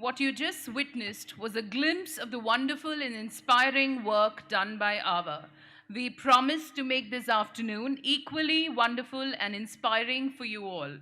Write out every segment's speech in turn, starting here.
What you just witnessed was a glimpse of the wonderful and inspiring work done by AVA. We promise to make this afternoon equally wonderful and inspiring for you all.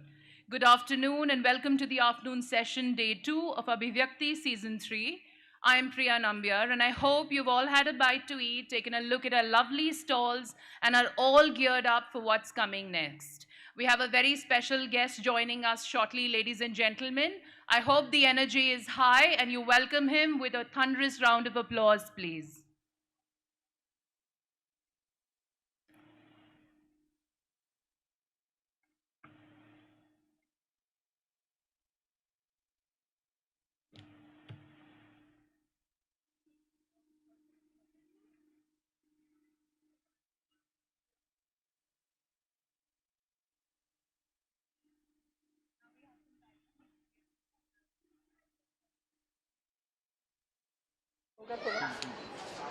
Good afternoon and welcome to the afternoon session, day 2 of Abhivyakti Season 3. I am Priya Nambiar and I hope you've all had a bite to eat, taken a look at our lovely stalls, and are all geared up for what's coming next. We have a very special guest joining us shortly, ladies and gentlemen. I hope the energy is high and you welcome him with a thunderous round of applause, please.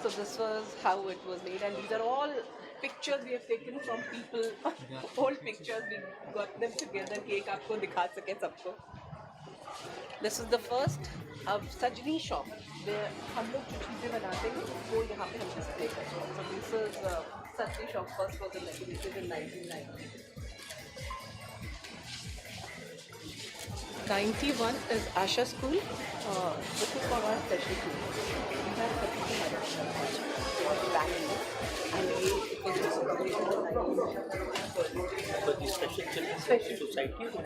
So this was how it was made, and these are all pictures we have taken from people, old pictures. We got them together कि एक आपको दिखा सके सबको. This is the first Sajni shop. Where हम लोग जो चीजें बनाते हैं वो यहाँ पे हम डिस्प्ले करते हैं. So this is Sajni shop. First was in 1990. 91 is Asha School. This is for our special school. We have and it was but the special children's society is like this was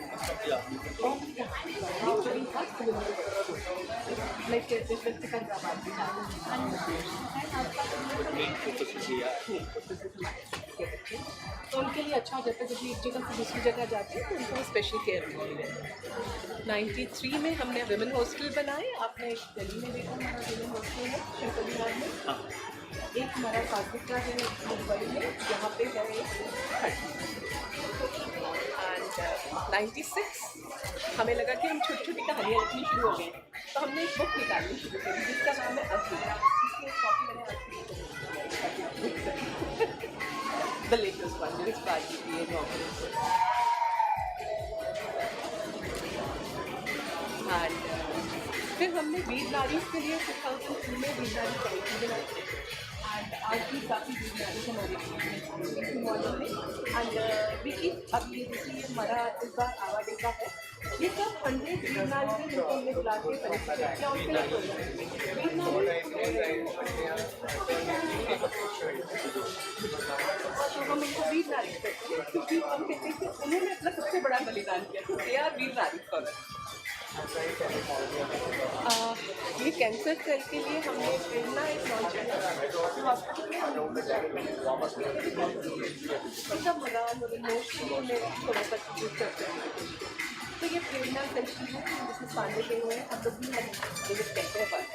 main focus is here. तो उनके लिए अच्छा हो जाता है जब एक जगह से दूसरी जगह जाते हैं तो उनको स्पेशल केयर मिलती है. 93 में हमने विमेन हॉस्टल बनाए. आपने एक दिल्ली में देखा हमारा विमेन हॉस्टल है शंकर विहार में. एक हमारा फाजिका है मुंबई में जहाँ पे है एंड 96 हमें लगा कि हम छोटी छोटी कहानियाँ लिखनी शुरू हो गई तो हमने एक बुक निकालनी शुरू करी जिसका नाम है The latest one, there is Prajiti and Robinson. And फिर हमने वीर नारीज के लिए 2002 में वीर नारी कमेटी बनाई. And आज भी काफ़ी वीर नारी हमारे मॉडल में. And we keep अब ये देखिए हमारा इस बार आवाडे का है. ये सब 100 वीर नारी हैं जिनको हमने बुला के परिचय किया उनके लिए वीर नारी. तो हम इनको वीर नारी कहते हैं क्योंकि हम कहते हैं कि उन्होंने अपना सबसे बड़ा बलिदान किया. तो दे आर वीर नारी फॉर अस. ये कैंसर सेल के लिए हमने प्रेरणा एक लॉन्च किया. सब मदान और इमोशनली में थोड़ा सा यूज करते हैं. तो ये प्रेरणा सेल की है जिसमें पांडे गए हुए हैं. हम लोग भी विजिट कहते हैं बात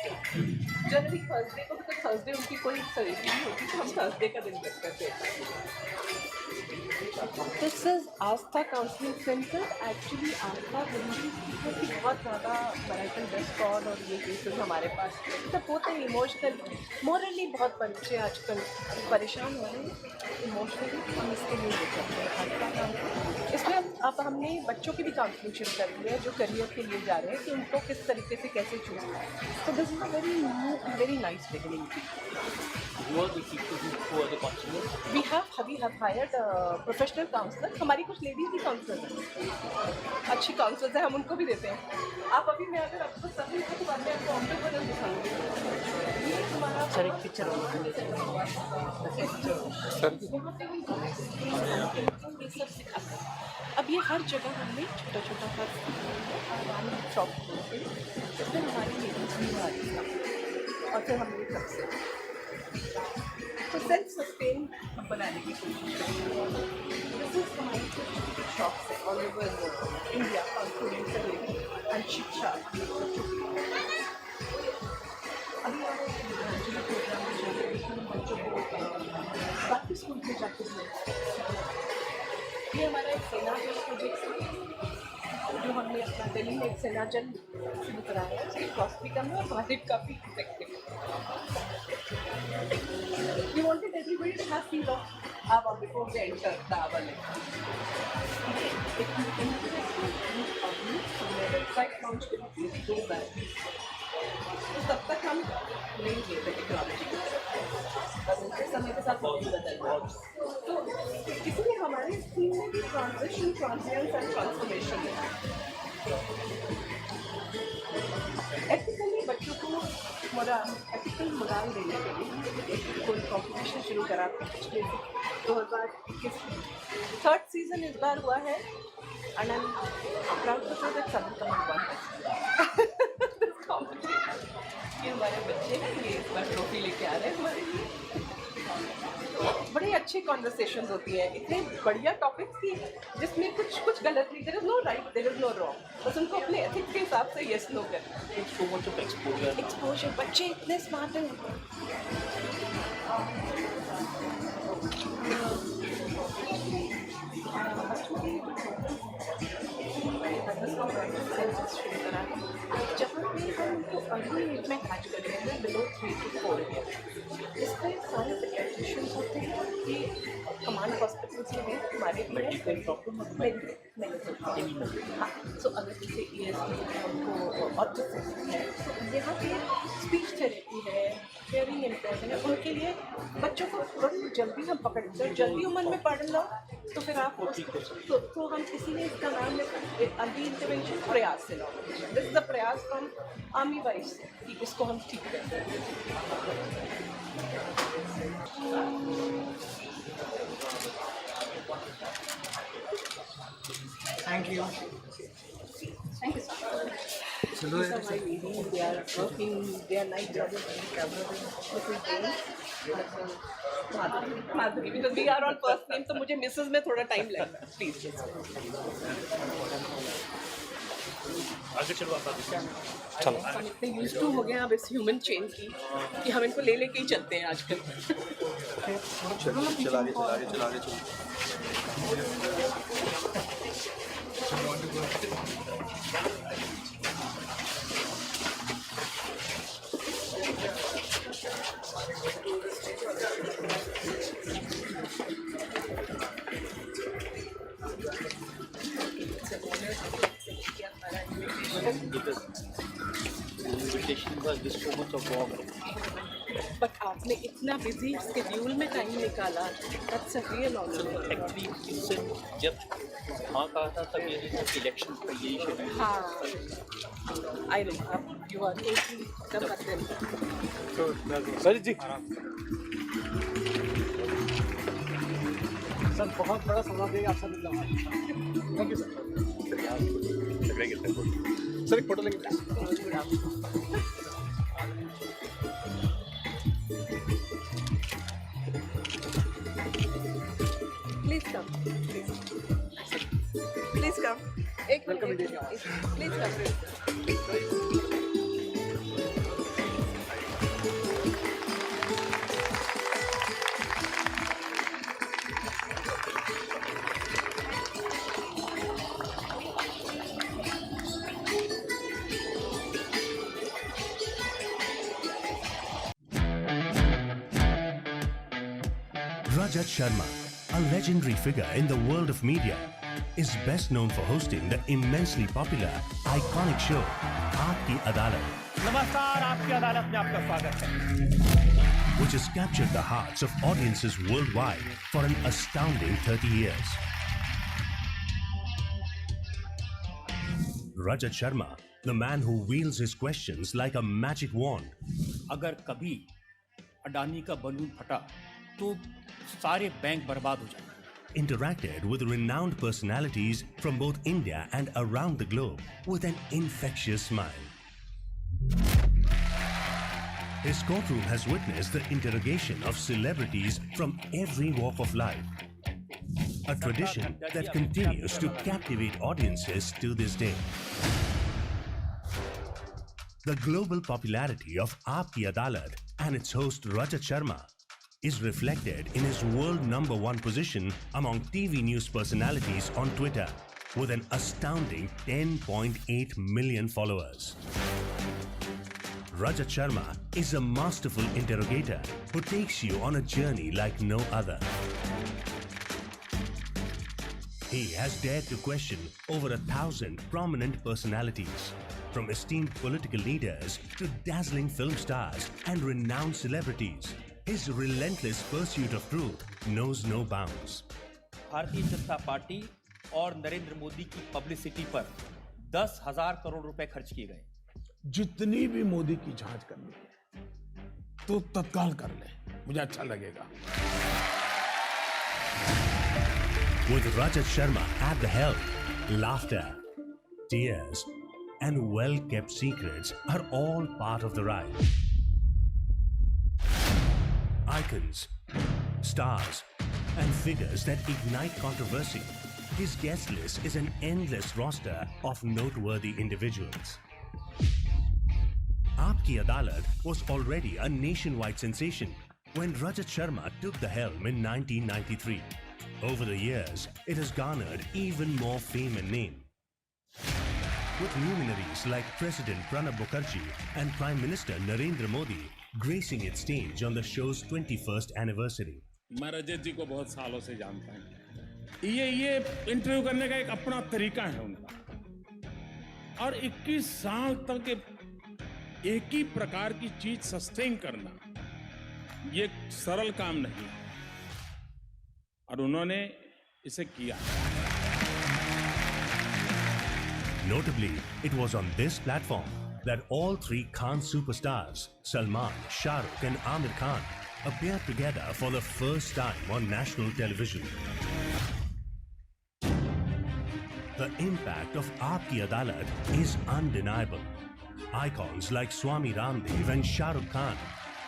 जनरली थर्सडे को. तो थर्सडे उनकी कोई सर्जरी नहीं होती तो हम थर्सडे का दिन तक करते हैं. This is Aastha counselling centre. Actually Aastha Hindi की बहुत ज़्यादा मैराइटल डेस्कॉर्ड और ये केसेस हमारे पास सब होते हैं. इमोशनली मॉरली बहुत बच्चे आजकल परेशान हो रहे हैं इमोशनली. हम इसके लिए ले सकते हैं आस्था काउंसलिंग. इसलिए अब हमने बच्चों की भी काउंसलिंग शुरू कर दी है जो करियर के लिए जा रहे हैं कि उनको किस तरीके से कैसे चूज करें. तो this is a very nice beginning. Who are the people who are the counselors? We have hired professional counsellor. हमारी कुछ लेडीज भी काउंसलर हैं, अच्छी काउंसलर्स हैं. हम उनको भी देते हैं. आप अभी मैं अगर आपको सभी को बाद में आपको ऑनलाइन बदल दिखाऊंगी. ये हमारा सर एक पिक्चर सब सिखाते हैं. अब ये हर जगह हमने छोटा छोटा हर शॉप खोलते हैं. फिर हमारी लेडीज भी आ रही है और फिर हमने सबसे तो सेल्फ सस्टेन बनाने की कोशिश करेंगे. दिस इज हमारी शॉप्स है all over India including service and शिक्षा. अभी हमारे प्रोग्राम में बच्चों को बाकी स्कूल में जाके ये हमारा एक सेना जल प्रोजेक्ट है जो हमने अपना दिल्ली में एक सेना जल शुरू कराया है. उसकी कॉस्ट भी कम है और हमारे काफ़ी इफेक्टिव है. We wanted everybody to have feel of Ava before they enter the Ava lake. If you enter the website launch करी थी 2 बार, तो तब तक हम नहीं थे टेक्नोलॉजी के तरफ, बस उनके समय के साथ बहुत बदल रहा है। तो इसलिए हमारे थीम में भी ट्रांजिशन, ट्रांजिएंस एंड ट्रांसफॉर्मेशन है। एथिकली बच्चों को एथिकल मोरल देने के लिए एक कोई कॉम्पिटिशन शुरू करा पिछले 2021 थर्ड सीजन इस बार हुआ है, and I am proud to say that Southern Command won this competition। ये हमारे बच्चे हैं, ये इस बार ट्रॉफी लेके आ रहे हैं हमारे लिए। बड़ी अच्छी कॉन्वर्सेशंस होती हैं, इतने बढ़िया टॉपिक्स की जिसमें कुछ गलत नहीं, there is no right, there is no wrong, बस उनको अपने एथिक्स के हिसाब से यस नो करना। So much of exposure. बच्चे इतने स्मार्ट हैं। जहाँ पे हम उनको अर्ली एज में कैच कर रहे हैं, बिलो 3 to 4 ईयर, इसका सारे पेडियाट्रिशियंस होते हैं कि कमांड हॉस्पिटल्स में भी हमारे Medical problem or medical problem. हाँ, सो अगर जैसे ESD हमको ऑटिज्म है, तो यहाँ पे स्पीच थेरेपी है, हियरिंग इम्पेयरमेंट है, उनके लिए बच्चों को बड़ी जल्दी हम पकड़ते हैं, जल्दी उम्र में पढ़ लो तो फिर आप तो हम इसीलिए इसका नाम है अर्ली इंटरवेंशन प्रयास से लो। दिस इज द प्रयास फ्रॉम आर्मी वाइज कि इसको हम ठीक करते हैं। Thank you. Thank you so much. These are my ladies. They are working. They are night jobs. Madhuri, because we are on first name, तो मुझे मिसेस में थोड़ा टाइम लगेगा, प्लीज। आगे चलो आप चलो। हम इतने यूज्ड टू हो गए अब इस ह्यूमन चेन की कि हम इनको ले लेके ही चलते हैं आजकल। चला रहे because the invitation was just so much of warm. But आपने इतना बिजी स्केड्यूल में टाइम निकाला, that's a real honour. Actually इससे जब हाँ कहा था तब ये इलेक्शन का यही शेड्यूल। हाँ, आई नो आप यू आर एकदम अत्यंत। सर जी, सर बहुत बड़ा सौदा देगा आपसे मिलना। Thank you sir. एक फोटो लेंगे। प्लीज कम, प्लीज कम, एक minute, please come. Rajat Sharma, a legendary figure in the world of media, is best known for hosting the immensely popular, iconic show, Aapki Adalat. नमस्कार, आपकी अदालत में आपका स्वागत है। Which has captured the hearts of audiences worldwide for an astounding 30 years. Rajat Sharma, the man who wields his questions like a magic wand. अगर कभी अडानी का बलून फटा तो सारे बैंक बर्बाद हो जाएंगे। Interacted with renowned personalities from both India and around the globe with an infectious smile. His courtroom has witnessed the interrogation of celebrities from every walk of life. A tradition that continues to captivate audiences to this day. The global popularity of Aapki Adalat and its host Rajat Sharma is reflected in his world #1 position among TV news personalities on Twitter with an astounding 10.8 million followers. Rajat Sharma is a masterful interrogator who takes you on a journey like no other. He has dared to question over 1,000 prominent personalities. from esteemed political leaders to dazzling film stars and renowned celebrities, his relentless pursuit of truth knows no bounds. Bharatiya Janata party और नरेंद्र मोदी की publicity पर 10,000 करोड़ रुपए खर्च किए गए। जितनी भी मोदी की जांच करनी है तो तत्काल कर ले, मुझे अच्छा लगेगा। With Rajat Sharma at the helm, laughter, tears, and well-kept secrets are all part of the ride. Icons, stars, and figures that ignite controversy. His guest list is an endless roster of noteworthy individuals. Aapki Adalat was already a nationwide sensation when Rajat Sharma took the helm in 1993. Over the years, it has garnered even more fame and name. With luminaries like President Pranab Mukherjee and Prime Minister Narendra Modi gracing its stage on the show's 21st anniversary. मैं रजत जी को बहुत सालों से जानता हूँ। ये interview करने का एक अपना तरीका है उनका, और 21 साल तक एक ही प्रकार की चीज सस्टेन करना ये सरल काम नहीं है, और उन्होंने इसे किया। Notably, it was on this platform that all three Khan superstars, Salman, Shah Rukh and Amir Khan, appeared together for the first time on national television. The impact of Aapki Adalat is undeniable. Icons like Swami Ramdev and Shah Rukh Khan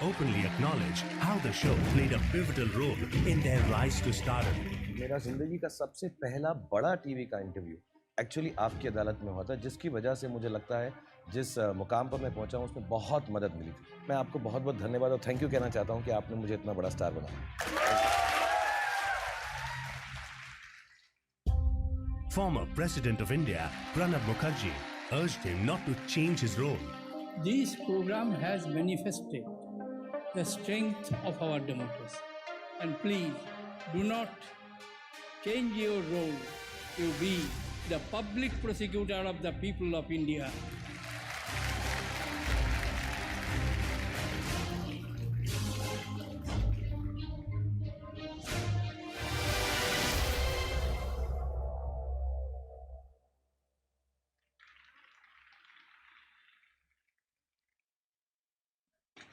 openly acknowledge how the show played a pivotal role in their rise to stardom. मेरा जिंदगी का सबसे पहला बड़ा TV का interview actually आपकी अदालत में हुआ था, जिसकी वजह से मुझे लगता है जिस मुकाम पर मैं पहुंचा हूं उसमें बहुत मदद मिली थी। मैं आपको बहुत बहुत धन्यवाद और थैंक यू कहना चाहता हूं कि आपने मुझे इतना बड़ा स्टार बनाया। Former President of India, Pranab Mukherjee, urged him not to change his role. This program has manifested the strength of our democracy. And please do not change your role to be the public prosecutor of the people of India.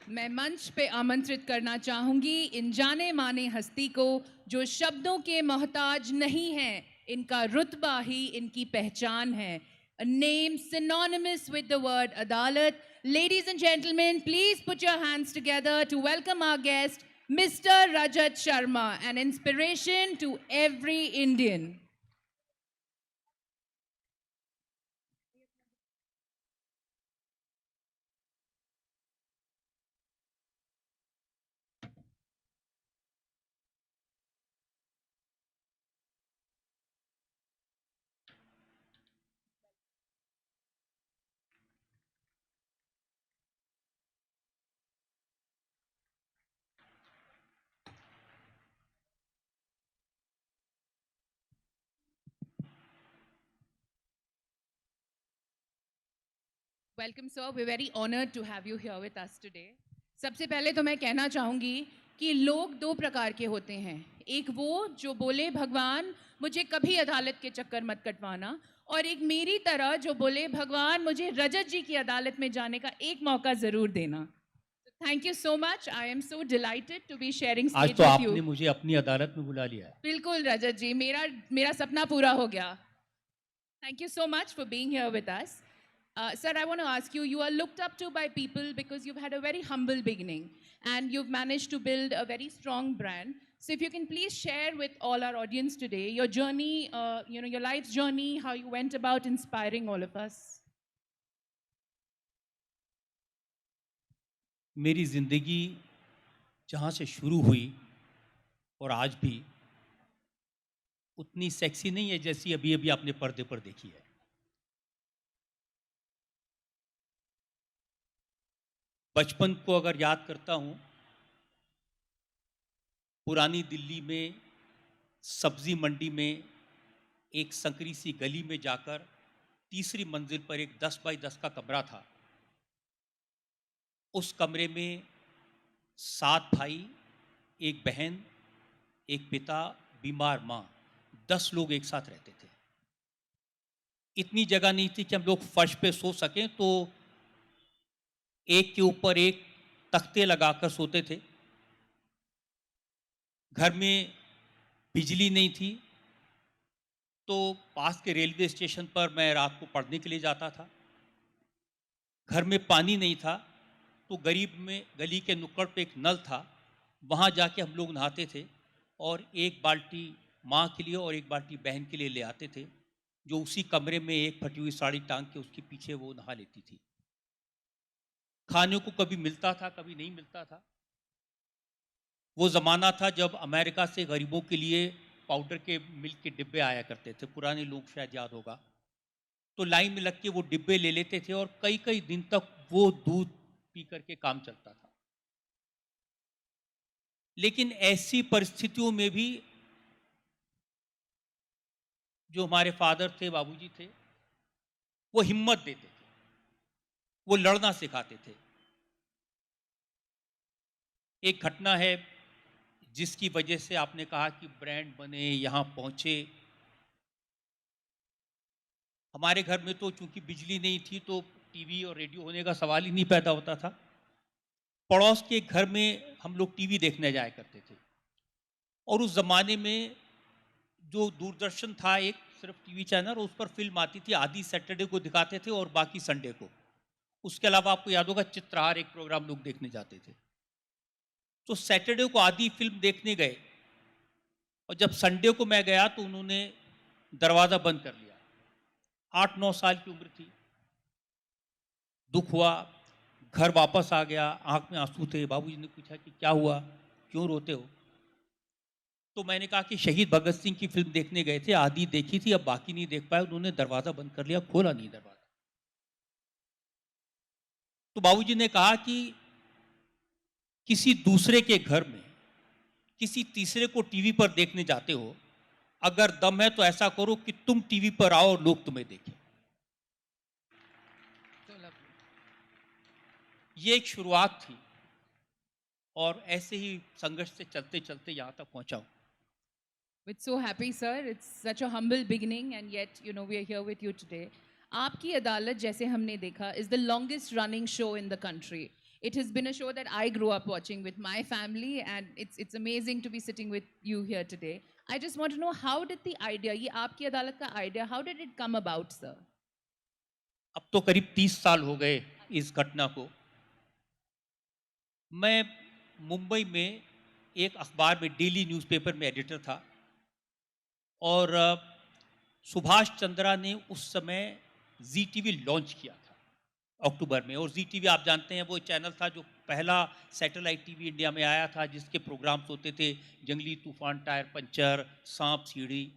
मैं मंच पे आमंत्रित करना चाहूंगी इन जाने माने हस्ती को जो शब्दों के मोहताज नहीं हैं, इनका रुतबा ही इनकी पहचान है. A name synonymous with the word Adalat. Ladies and gentlemen, please put your hands together to welcome our guest, Mr. Rajat Sharma, an inspiration to every Indian. Welcome, sir. We're very honored to have you here with us today. सबसे पहले तो मैं कहना चाहूँगी कि लोग दो प्रकार के होते हैं. एक वो जो बोले भगवान मुझे कभी अदालत के चक्कर मत कटवाना, और एक मेरी तरह जो बोले भगवान मुझे रजत जी की अदालत में जाने का एक मौका ज़रूर देना. Thank you so much. I am so delighted to be sharing stage आज तो with you. आपने मुझे अपनी अदालत में बुला लिया है। बिल्कुल रजत जी, मेरा सपना पूरा हो गया. Thank you so much for being here with us. Sir, I want to ask you, you are looked up to by people because you've had a very humble beginning and you've managed to build a very strong brand. So if you can please share with all our audience today your journey, your life's journey, how you went about inspiring all of us. मेरी ज़िंदगी जहाँ से शुरू हुई और आज भी उतनी सेक्सी नहीं है जैसी अभी अभी आपने पर्दे पर देखी है। बचपन को अगर याद करता हूँ, पुरानी दिल्ली में सब्जी मंडी में एक संकरी सी गली में जाकर तीसरी मंजिल पर एक 10 बाई 10 का कमरा था। उस कमरे में 7 भाई, एक बहन, एक पिता, बीमार माँ, 10 लोग एक साथ रहते थे। इतनी जगह नहीं थी कि हम लोग फर्श पे सो सकें, तो एक के ऊपर एक तख्ते लगाकर सोते थे। घर में बिजली नहीं थी, तो पास के रेलवे स्टेशन पर मैं रात को पढ़ने के लिए जाता था। घर में पानी नहीं था, तो गरीब में गली के नुक्कड़ पे एक नल था, वहाँ जाके हम लोग नहाते थे और एक बाल्टी माँ के लिए और एक बाल्टी बहन के लिए ले आते थे, जो उसी कमरे में एक फटी हुई साड़ी टांग के उसके पीछे वो नहा लेती थी। खाने को कभी मिलता था, कभी नहीं मिलता था। वो ज़माना था जब अमेरिका से गरीबों के लिए पाउडर के मिल्क के डिब्बे आया करते थे, पुराने लोग शायद याद होगा। तो लाइन में लग के वो डिब्बे ले लेते थे और कई कई दिन तक वो दूध पी करके काम चलता था। लेकिन ऐसी परिस्थितियों में भी जो हमारे फादर थे, बाबूजी थे, वो हिम्मत देते थे, वो लड़ना सिखाते थे। एक घटना है जिसकी वजह से आपने कहा कि ब्रांड बने, यहाँ पहुँचे। हमारे घर में तो चूंकि बिजली नहीं थी, तो टीवी और रेडियो होने का सवाल ही नहीं पैदा होता था। पड़ोस के घर में हम लोग टीवी देखने जाया करते थे, और उस ज़माने में जो दूरदर्शन था, एक सिर्फ टीवी चैनल, उस पर फिल्म आती थी। आधी सैटरडे को दिखाते थे और बाकी संडे को। उसके अलावा आपको याद होगा चित्रहार एक प्रोग्राम लोग देखने जाते थे। तो सैटरडे को आधी फिल्म देखने गए, और जब संडे को मैं गया तो उन्होंने दरवाज़ा बंद कर लिया। 8-9 साल की उम्र थी। दुख हुआ, घर वापस आ गया, आंख में आंसू थे। बाबूजी ने पूछा कि क्या हुआ, क्यों रोते हो? तो मैंने कहा कि शहीद भगत सिंह की फिल्म देखने गए थे, आधी देखी थी, अब बाकी नहीं देख पाए। उन्होंने दरवाज़ा बंद कर लिया, खोला नहीं दरवाज़ा। तो बाबूजी ने कहा कि किसी दूसरे के घर में किसी तीसरे को टीवी पर देखने जाते हो, अगर दम है तो ऐसा करो कि तुम टीवी पर आओ और लोग तुम्हें देखें। ये एक शुरुआत थी, और ऐसे ही संघर्ष से चलते चलते यहाँ तक पहुँचा हूँ। We're so happy, sir. It's such a humble beginning, and yet, you know, we are here with you today. आपकी अदालत, जैसे हमने देखा, is the longest running show in the country. It has been a show that I grew up watching with my family, and it's amazing to be sitting with you here today. I just want to know, how did the idea, ये आपकी अदालत का idea, how did it come about, sir? अब तो करीब 30 साल हो गए इस घटना को। मैं मुंबई में एक अखबार में, डेली न्यूज़पेपर में एडिटर था, और सुभाष चंद्रा ने उस समय जी टीवी लॉन्च किया था अक्टूबर में। और जी टीवी आप जानते हैं, वो चैनल था जो पहला सैटेलाइट टीवी इंडिया में आया था, जिसके प्रोग्राम्स होते थे जंगली तूफान, टायर पंचर, सांप सीढ़ी।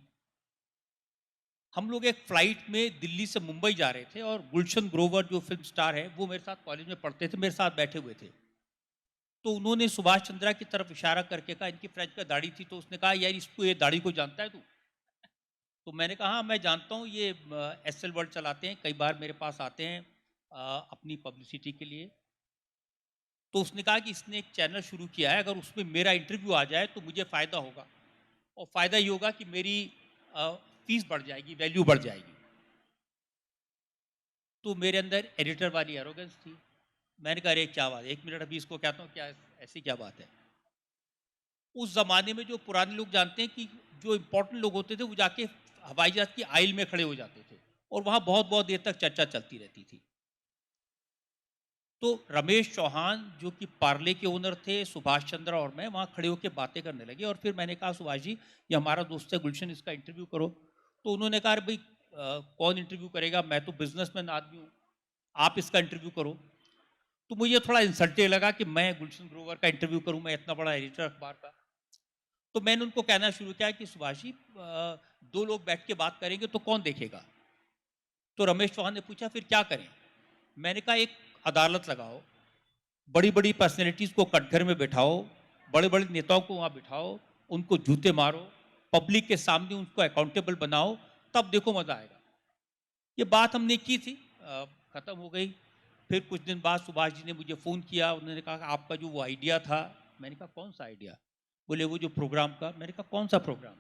हम लोग एक फ़्लाइट में दिल्ली से मुंबई जा रहे थे, और गुलशन ग्रोवर जो फिल्म स्टार है, वो मेरे साथ कॉलेज में पढ़ते थे, मेरे साथ बैठे हुए थे। तो उन्होंने सुभाष चंद्रा की तरफ इशारा करके कहा, इनकी फ्रेंच पे दाढ़ी थी, तो उसने कहा, यार इसको, ये दाढ़ी को जानता है तू? तो मैंने कहा, हाँ मैं जानता हूँ, ये एसएल वर्ल्ड चलाते हैं, कई बार मेरे पास आते हैं अपनी पब्लिसिटी के लिए। तो उसने कहा कि इसने एक चैनल शुरू किया है, अगर उसमें मेरा इंटरव्यू आ जाए तो मुझे फ़ायदा होगा, और फ़ायदा ये होगा कि मेरी फीस बढ़ जाएगी, वैल्यू बढ़ जाएगी। तो मेरे अंदर एडिटर वाली एरोगेंस थी। मैंने कहा, अरे क्या बात है, 1 मिनट अभी इसको कहता हूँ, क्या ऐसी क्या बात है। उस ज़माने में जो पुराने लोग जानते हैं कि जो इम्पोर्टेंट लोग होते थे, वो जाके हवाई जहाज़ की आइल में खड़े हो जाते थे, और वहाँ बहुत बहुत देर तक चर्चा चलती रहती थी। तो रमेश चौहान, जो कि पार्ले के ओनर थे, सुभाष चंद्रा और मैं वहाँ खड़े होकर बातें करने लगे। और फिर मैंने कहा, सुभाष जी, ये हमारा दोस्त है गुलशन, इसका इंटरव्यू करो। तो उन्होंने कहा, अरे भाई कौन इंटरव्यू करेगा, मैं तो बिजनेसमैन आदमी हूँ, आप इसका इंटरव्यू करो। तो मुझे थोड़ा इंसल्टिंग लगा कि मैं गुलशन ग्रोवर का इंटरव्यू करूँ, मैं इतना बड़ा एडिटर अखबार का। तो मैंने उनको कहना शुरू किया कि सुभाष जी, 2 लोग बैठ के बात करेंगे तो कौन देखेगा? तो रमेश चौहान ने पूछा, फिर क्या करें? मैंने कहा, एक अदालत लगाओ, बड़ी बड़ी पर्सनैलिटीज़ को कटघरे में बैठाओ, बड़े बड़े नेताओं को वहाँ बिठाओ, उनको जूते मारो, पब्लिक के सामने उनको अकाउंटेबल बनाओ, तब देखो मज़ा आएगा। ये बात हमने की थी, ख़त्म हो गई। फिर कुछ दिन बाद सुभाष जी ने मुझे फ़ोन किया, उन्होंने कहा कि आपका जो वो आइडिया था, मैंने कहा कौन सा आइडिया? बोले वो जो प्रोग्राम का। मैंने कहा कौन सा प्रोग्राम?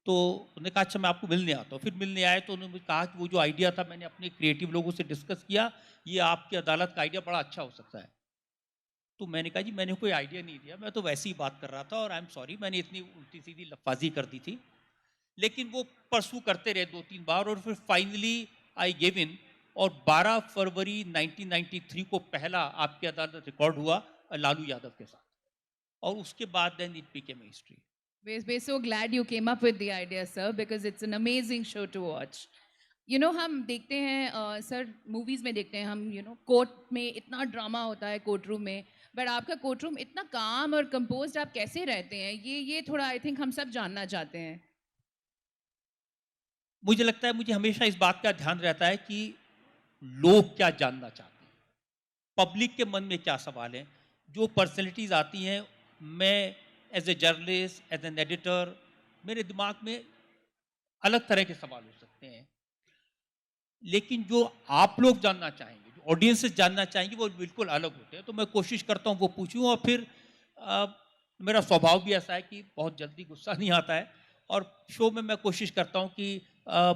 तो उन्होंने कहा अच्छा मैं आपको मिलने आता हूँ। फिर मिलने आए तो उन्होंने मुझे कहा कि वो जो आइडिया था मैंने अपने क्रिएटिव लोगों से डिस्कस किया, ये आपकी अदालत का आइडिया बड़ा अच्छा हो सकता है। तो मैंने कहा जी मैंने कोई आइडिया नहीं दिया, मैं तो वैसे ही बात कर रहा था और आई एम सॉरी मैंने इतनी उल्टी सीधी लफाजी कर दी थी। लेकिन वो परसू करते रहे 2-3 बार और फिर फाइनली आई गिव इन, और 12 फरवरी 1993 को पहला आपकी अदालत रिकॉर्ड हुआ लालू यादव के साथ, और उसके बाद then it became history. We're so glad you came up with the idea, sir, because it's an amazing show to watch. हम देखते हैं सर, मूवीज़ में देखते हैं हम, कोर्ट में इतना ड्रामा होता है कोर्ट रूम में, बट आपका कोर्ट रूम इतना काम और कंपोज्ड आप कैसे रहते हैं? ये थोड़ा आई थिंक हम सब जानना चाहते हैं। मुझे लगता है मुझे हमेशा इस बात का ध्यान रहता है कि लोग क्या जानना चाहते हैं, पब्लिक के मन में क्या सवाल हैं। जो पर्सनैलिटीज़ आती हैं, मैं as a journalist, as an editor, मेरे दिमाग में अलग तरह के सवाल हो सकते हैं, लेकिन जो आप लोग जानना चाहेंगे, जो ऑडियंसेस जानना चाहेंगे, वो बिल्कुल अलग होते हैं। तो मैं कोशिश करता हूँ वो पूछूँ, और फिर मेरा स्वभाव भी ऐसा है कि बहुत जल्दी गुस्सा नहीं आता है, और शो में मैं कोशिश करता हूँ कि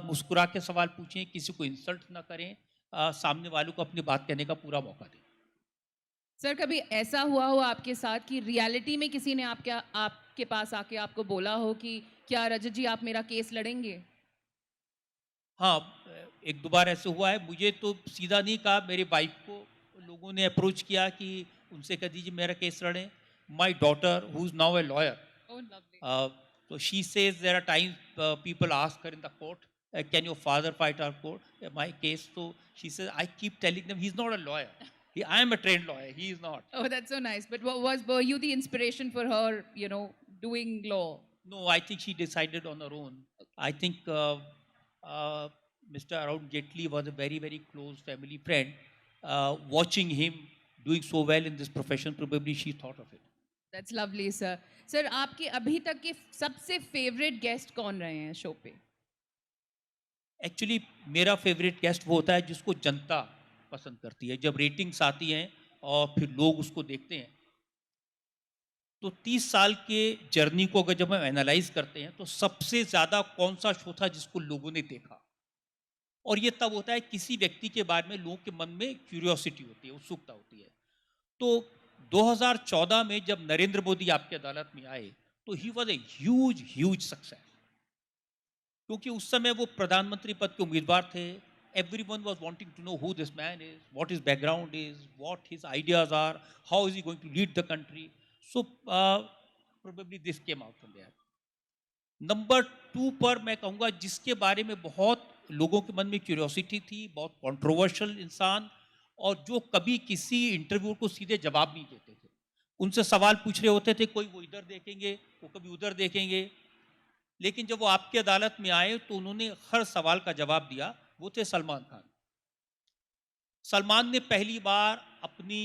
मुस्कुरा के सवाल पूछें, किसी को इंसल्ट ना करें, सामने वालों को अपनी बात कहने का पूरा मौका दें। सर, कभी ऐसा हुआ हो आपके साथ कि रियलिटी में किसी ने आपके पास आके आपको बोला हो कि क्या रजत जी आप मेरा केस लड़ेंगे? हाँ, 1-2 बार ऐसे हुआ है। मुझे तो सीधा नहीं कहा, मेरी वाइफ को लोगों ने अप्रोच किया कि उनसे कह दीजिए मेरा केस लड़ें। My daughter who is now a lawyer, Oh, lovely. so she says there are times people ask her in the court, can your father fight our court, my case? So she says, I keep telling them he's not a lawyer. I am a trained lawyer. He is not. Oh, that's so nice. But were you the inspiration for her, doing law? No, I think she decided on her own. I think Mr. Arun Jaitley was a very, very close family friend. Watching him doing so well in this profession, probably she thought of it. That's lovely, sir. Sir, आपके अभी तक के सबसे favourite guest कौन रहे हैं show पे? Actually मेरा फेवरेट गेस्ट वो होता है जिसको जनता पसंद करती है। जब रेटिंग्स आती हैं और फिर लोग उसको देखते हैं, तो 30 साल के जर्नी को अगर जब हम एनालाइज करते हैं, तो सबसे ज़्यादा कौन सा शो था जिसको लोगों ने देखा, और ये तब होता है किसी व्यक्ति के बारे में लोगों के मन में क्यूरियोसिटी होती है, उत्सुकता होती है। तो 2014 में जब नरेंद्र मोदी आपकी अदालत में आए, तो he was a huge success, क्योंकि उस समय वो प्रधानमंत्री पद के उम्मीदवार थे। Everyone was wanting to know who this man is, what his background is, what his ideas are, how is he going to lead the country. So probably this came out from there. Number 2 पर मैं कहूँगा जिसके बारे में बहुत लोगों के मन में क्यूरियोसिटी थी, बहुत कंट्रोवर्शियल इंसान, और जो कभी किसी इंटरव्यू को सीधे जवाब नहीं देते थे। उनसे सवाल पूछ रहे होते थे, कोई वो इधर देखेंगे, वो कभी उधर देखेंगे, लेकिन जब वो आपकी अदालत में आए तो उन्होंने हर सवाल का जवाब दिया। वो थे सलमान खान। सलमान ने पहली बार अपनी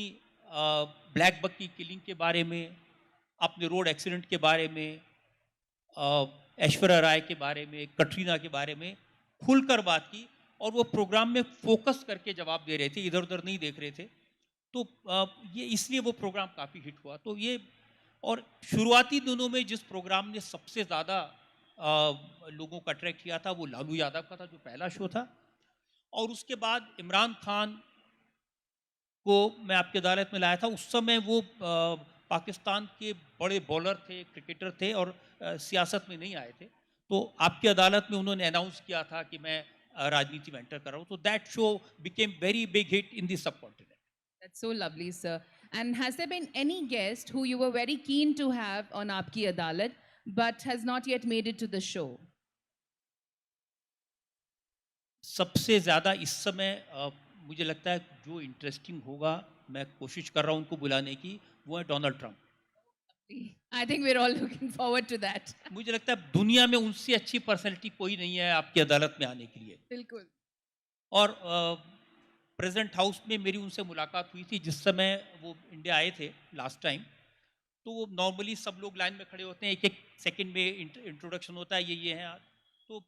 ब्लैक बक की किलिंग के बारे में, अपने रोड एक्सीडेंट के बारे में, ऐश्वर्या राय के बारे में, कटरीना के बारे में खुलकर बात की, और वो प्रोग्राम में फोकस करके जवाब दे रहे थे, इधर उधर नहीं देख रहे थे। तो ये इसलिए वो प्रोग्राम काफ़ी हिट हुआ। तो ये, और शुरुआती दिनों में जिस प्रोग्राम ने सबसे ज़्यादा लोगों को अट्रैक्ट किया था वो लालू यादव का था, जो पहला शो था। और उसके बाद इमरान खान को मैं आपकी अदालत में लाया था। उस समय वो पाकिस्तान के बड़े बॉलर थे, क्रिकेटर थे, और सियासत में नहीं आए थे। तो आपकी अदालत में उन्होंने अनाउंस किया था कि मैं राजनीति में एंटर कर रहा हूँ। तो that show became very big hit in the subcontinent. That's so lovely, sir. And has there been any guest who you were very keen to have on Aapki Adalat but has not yet made it to the show? सबसे ज़्यादा इस समय मुझे लगता है जो interesting होगा, मैं कोशिश कर रहा हूँ उनको बुलाने की, वो है Donald Trump. I think we're all looking forward to that. मुझे लगता है दुनिया में उनसे अच्छी पर्सनैलिटी कोई नहीं है आपकी अदालत में आने के लिए। बिल्कुल। और प्रेजेंट हाउस में मेरी उनसे मुलाकात हुई थी जिस समय वो इंडिया आए थे लास्ट टाइम। तो वो नॉर्मली सब लोग लाइन में खड़े होते हैं, एक एक सेकंड में इंट्रोडक्शन होता है, ये हैं। तो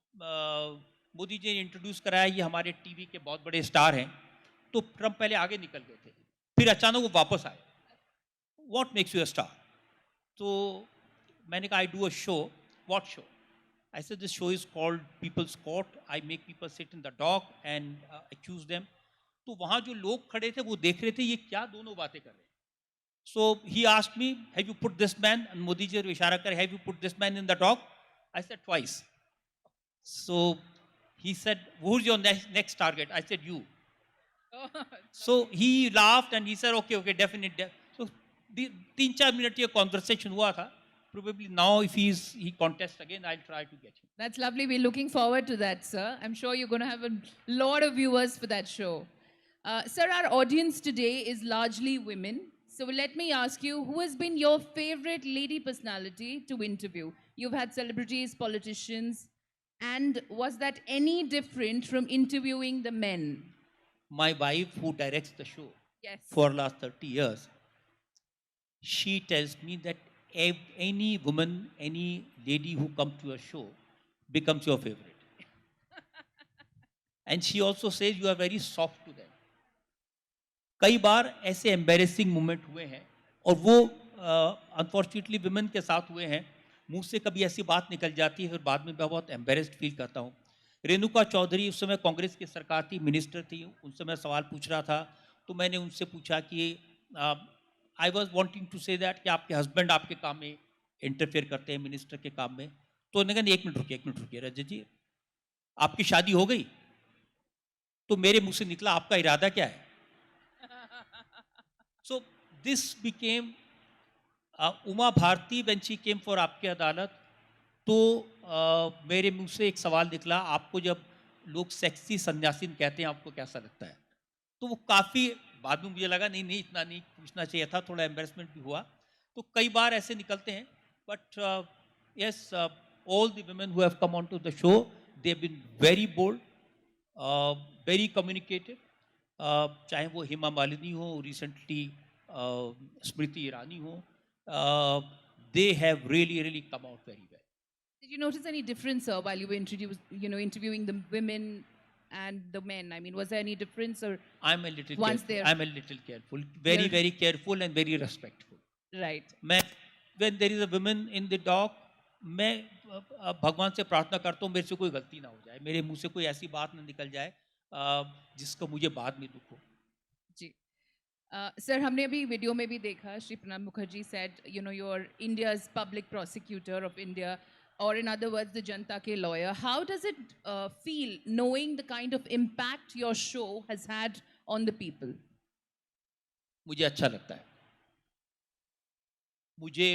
मोदी जी ने इंट्रोड्यूस कराया, ये हमारे टीवी के बहुत बड़े स्टार हैं। तो ट्रम्प पहले आगे निकल गए थे, फिर अचानक वो वापस आए, what makes you a star? तो मैंने कहा I do a show, what show? I said this show is called People's Court. I make people sit in the dock and accuse them. तो वहाँ जो लोग खड़े थे वो देख रहे थे ये क्या दोनों बातें कर रहे हैं. So he asked me, have you put this man? And Modi ji ने इशारा कर, have you put this man in the dock? I said twice. So he said, who's your next target? I said you. So he laughed and he said, okay, definitely. So 3-4 minute ये conversation हुआ था. Probably now if he contests again, I'll try to get him. That's lovely. We're looking forward to that, sir. I'm sure you're going to have a lot of viewers for that show. Sir, our audience today is largely women. So let me ask you, who has been your favorite lady personality to interview? You've had celebrities, politicians, and was that any different from interviewing the men? My wife, who directs the show Yes. for last 30 years, she tells me that any woman, any lady who comes to your show becomes your favorite. And she also says you are very soft to them. कई बार ऐसे embarrassing moment हुए हैं और वो unfortunately women के साथ हुए हैं. मुंह से कभी ऐसी बात निकल जाती है फिर बाद में मैं बहुत embarrassed फील करता हूँ. रेणुका चौधरी उस समय कांग्रेस की सरकार थी, मिनिस्टर थी, उनसे मैं सवाल पूछ रहा था तो मैंने उनसे पूछा कि I was wanting to say that कि आपके हस्बैंड आपके काम में इंटरफेयर करते हैं, मिनिस्टर के काम में. तो उन्होंने कहा एक मिनट रुकिए रजत जी, आपकी शादी हो गई? तो मेरे मुंह से निकला आपका इरादा क्या है? So this became Uma Bharti when she came for Aapki Adalat. तो मेरे मुंह से एक सवाल निकला, आपको जब लोग सेक्सी सन्यासीन कहते हैं आपको कैसा लगता है? तो वो काफ़ी बाद में मुझे लगा नहीं इतना नहीं पूछना चाहिए था, थोड़ा एम्बेरसमेंट भी हुआ. तो कई बार ऐसे निकलते हैं. But yes, all the women who have come on to the show, they have been very bold, very communicative. चाहे वो हेमा मालिनी हो, रिसेंटली स्मृति ईरानी हो, they have really come out very well. Did you notice any difference, sir, while you were interviewing the women and the men? I mean, was there any difference, or I'm a little once careful. they're I'm a little careful, very careful and very respectful. right? मैं when there is a woman in the dock, मैं भगवान से प्रार्थना करता हूँ मेरे से कोई गलती ना हो जाए, मेरे मुंह से कोई ऐसी बात ना निकल जाए जिसका मुझे बाद में दुख हो. जी. सर, हमने अभी वीडियो में भी देखा, Shri Pranab Mukherjee said, you're India's public prosecutor of India, or in other words, the जनता के lawyer. How does it feel knowing the kind of impact your show has had on the people? मुझे अच्छा लगता है. मुझे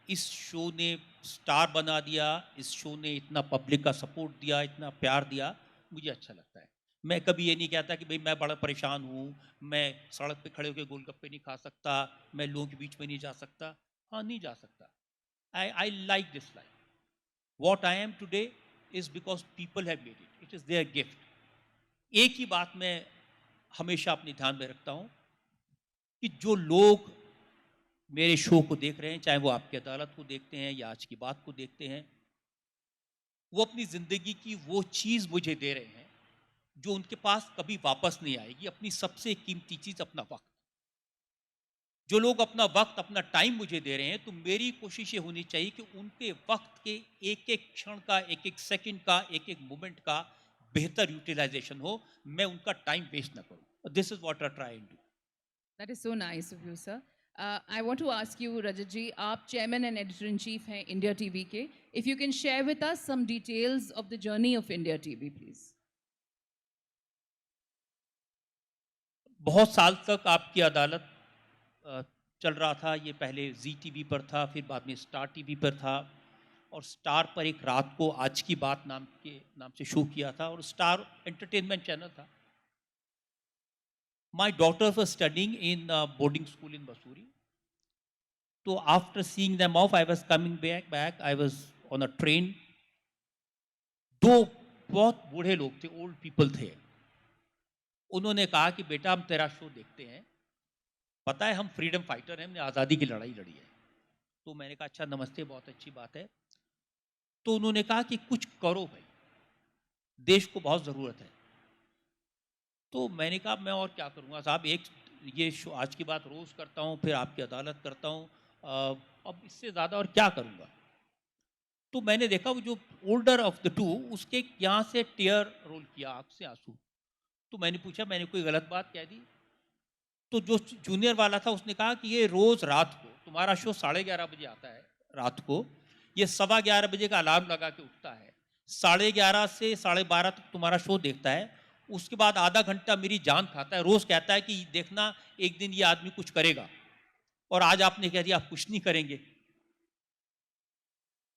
इस शो ने स्टार बना दिया, इस शो ने इतना पब्लिक का सपोर्ट दिया, इतना प्यार दिया, मुझे अच्छा लगता है. मैं कभी ये नहीं कहता कि भाई मैं बड़ा परेशान हूँ, मैं सड़क पे खड़े होकर गोलगप्पे नहीं खा सकता, मैं लोगों के बीच में नहीं जा सकता. हाँ, नहीं जा सकता. I like this life. What I am today is because people have made it. It is their gift. एक ही बात मैं हमेशा अपने ध्यान में रखता हूँ कि जो लोग मेरे शो को देख रहे हैं, चाहे वो आपकी अदालत को देखते हैं या आज की बात को देखते हैं, वो अपनी ज़िंदगी की वो चीज़ मुझे दे रहे हैं जो उनके पास कभी वापस नहीं आएगी. अपनी सबसे कीमती चीज़, अपना वक्त. जो लोग अपना वक्त, अपना टाइम मुझे दे रहे हैं, तो मेरी कोशिश ये होनी चाहिए कि उनके वक्त के एक एक क्षण का, एक एक सेकंड का, एक एक मोमेंट का बेहतर यूटिलाइजेशन हो, मैं उनका टाइम वेस्ट ना करूं. This is what I try to do. That is so nice of you, sir. I want to ask you, Rajat ji, आप chairman and editor in chief हैं India TV के. If you can share with us some details of the journey of India TV, please. बहुत साल तक आपकी अदालत चल रहा था. ये पहले जी टीवी पर था, फिर बाद में स्टार टीवी पर था, और स्टार पर एक रात को आज की बात नाम से शो किया था, और स्टार एंटरटेनमेंट चैनल था. My daughter was studying in boarding school in Mussoorie. तो after seeing them off, I was coming back, I was on a train. दो बहुत बूढ़े लोग थे, ओल्ड पीपल थे. उन्होंने कहा कि बेटा हम तेरा शो देखते हैं, पता है हम फ्रीडम फाइटर हैं, हमने आज़ादी की लड़ाई लड़ी है. तो मैंने कहा अच्छा, नमस्ते, बहुत अच्छी बात है. तो उन्होंने कहा कि कुछ करो भाई, देश को बहुत ज़रूरत है। तो मैंने कहा मैं और क्या करूँगा साहब, एक ये शो आज की बात रोज़ करता हूँ, फिर आपकी अदालत करता हूँ, अब इससे ज़्यादा और क्या करूँगा। तो मैंने देखा वो जो ओल्डर ऑफ द टू, उसके यहाँ से टीयर रोल किया, आँख से आंसू। तो मैंने पूछा मैंने कोई गलत बात कह दी? तो जो जूनियर वाला था उसने कहा कि ये रोज़ रात को तुम्हारा शो 11:30 बजे आता है रात को, ये 11:15 बजे का अलार्म लगा के उठता है, 11:30 से 12:30 तक तुम्हारा शो देखता है, उसके बाद आधा घंटा मेरी जान खाता है, रोज़ कहता है कि देखना एक दिन ये आदमी कुछ करेगा, और आज आपने कह दिया आप कुछ नहीं करेंगे।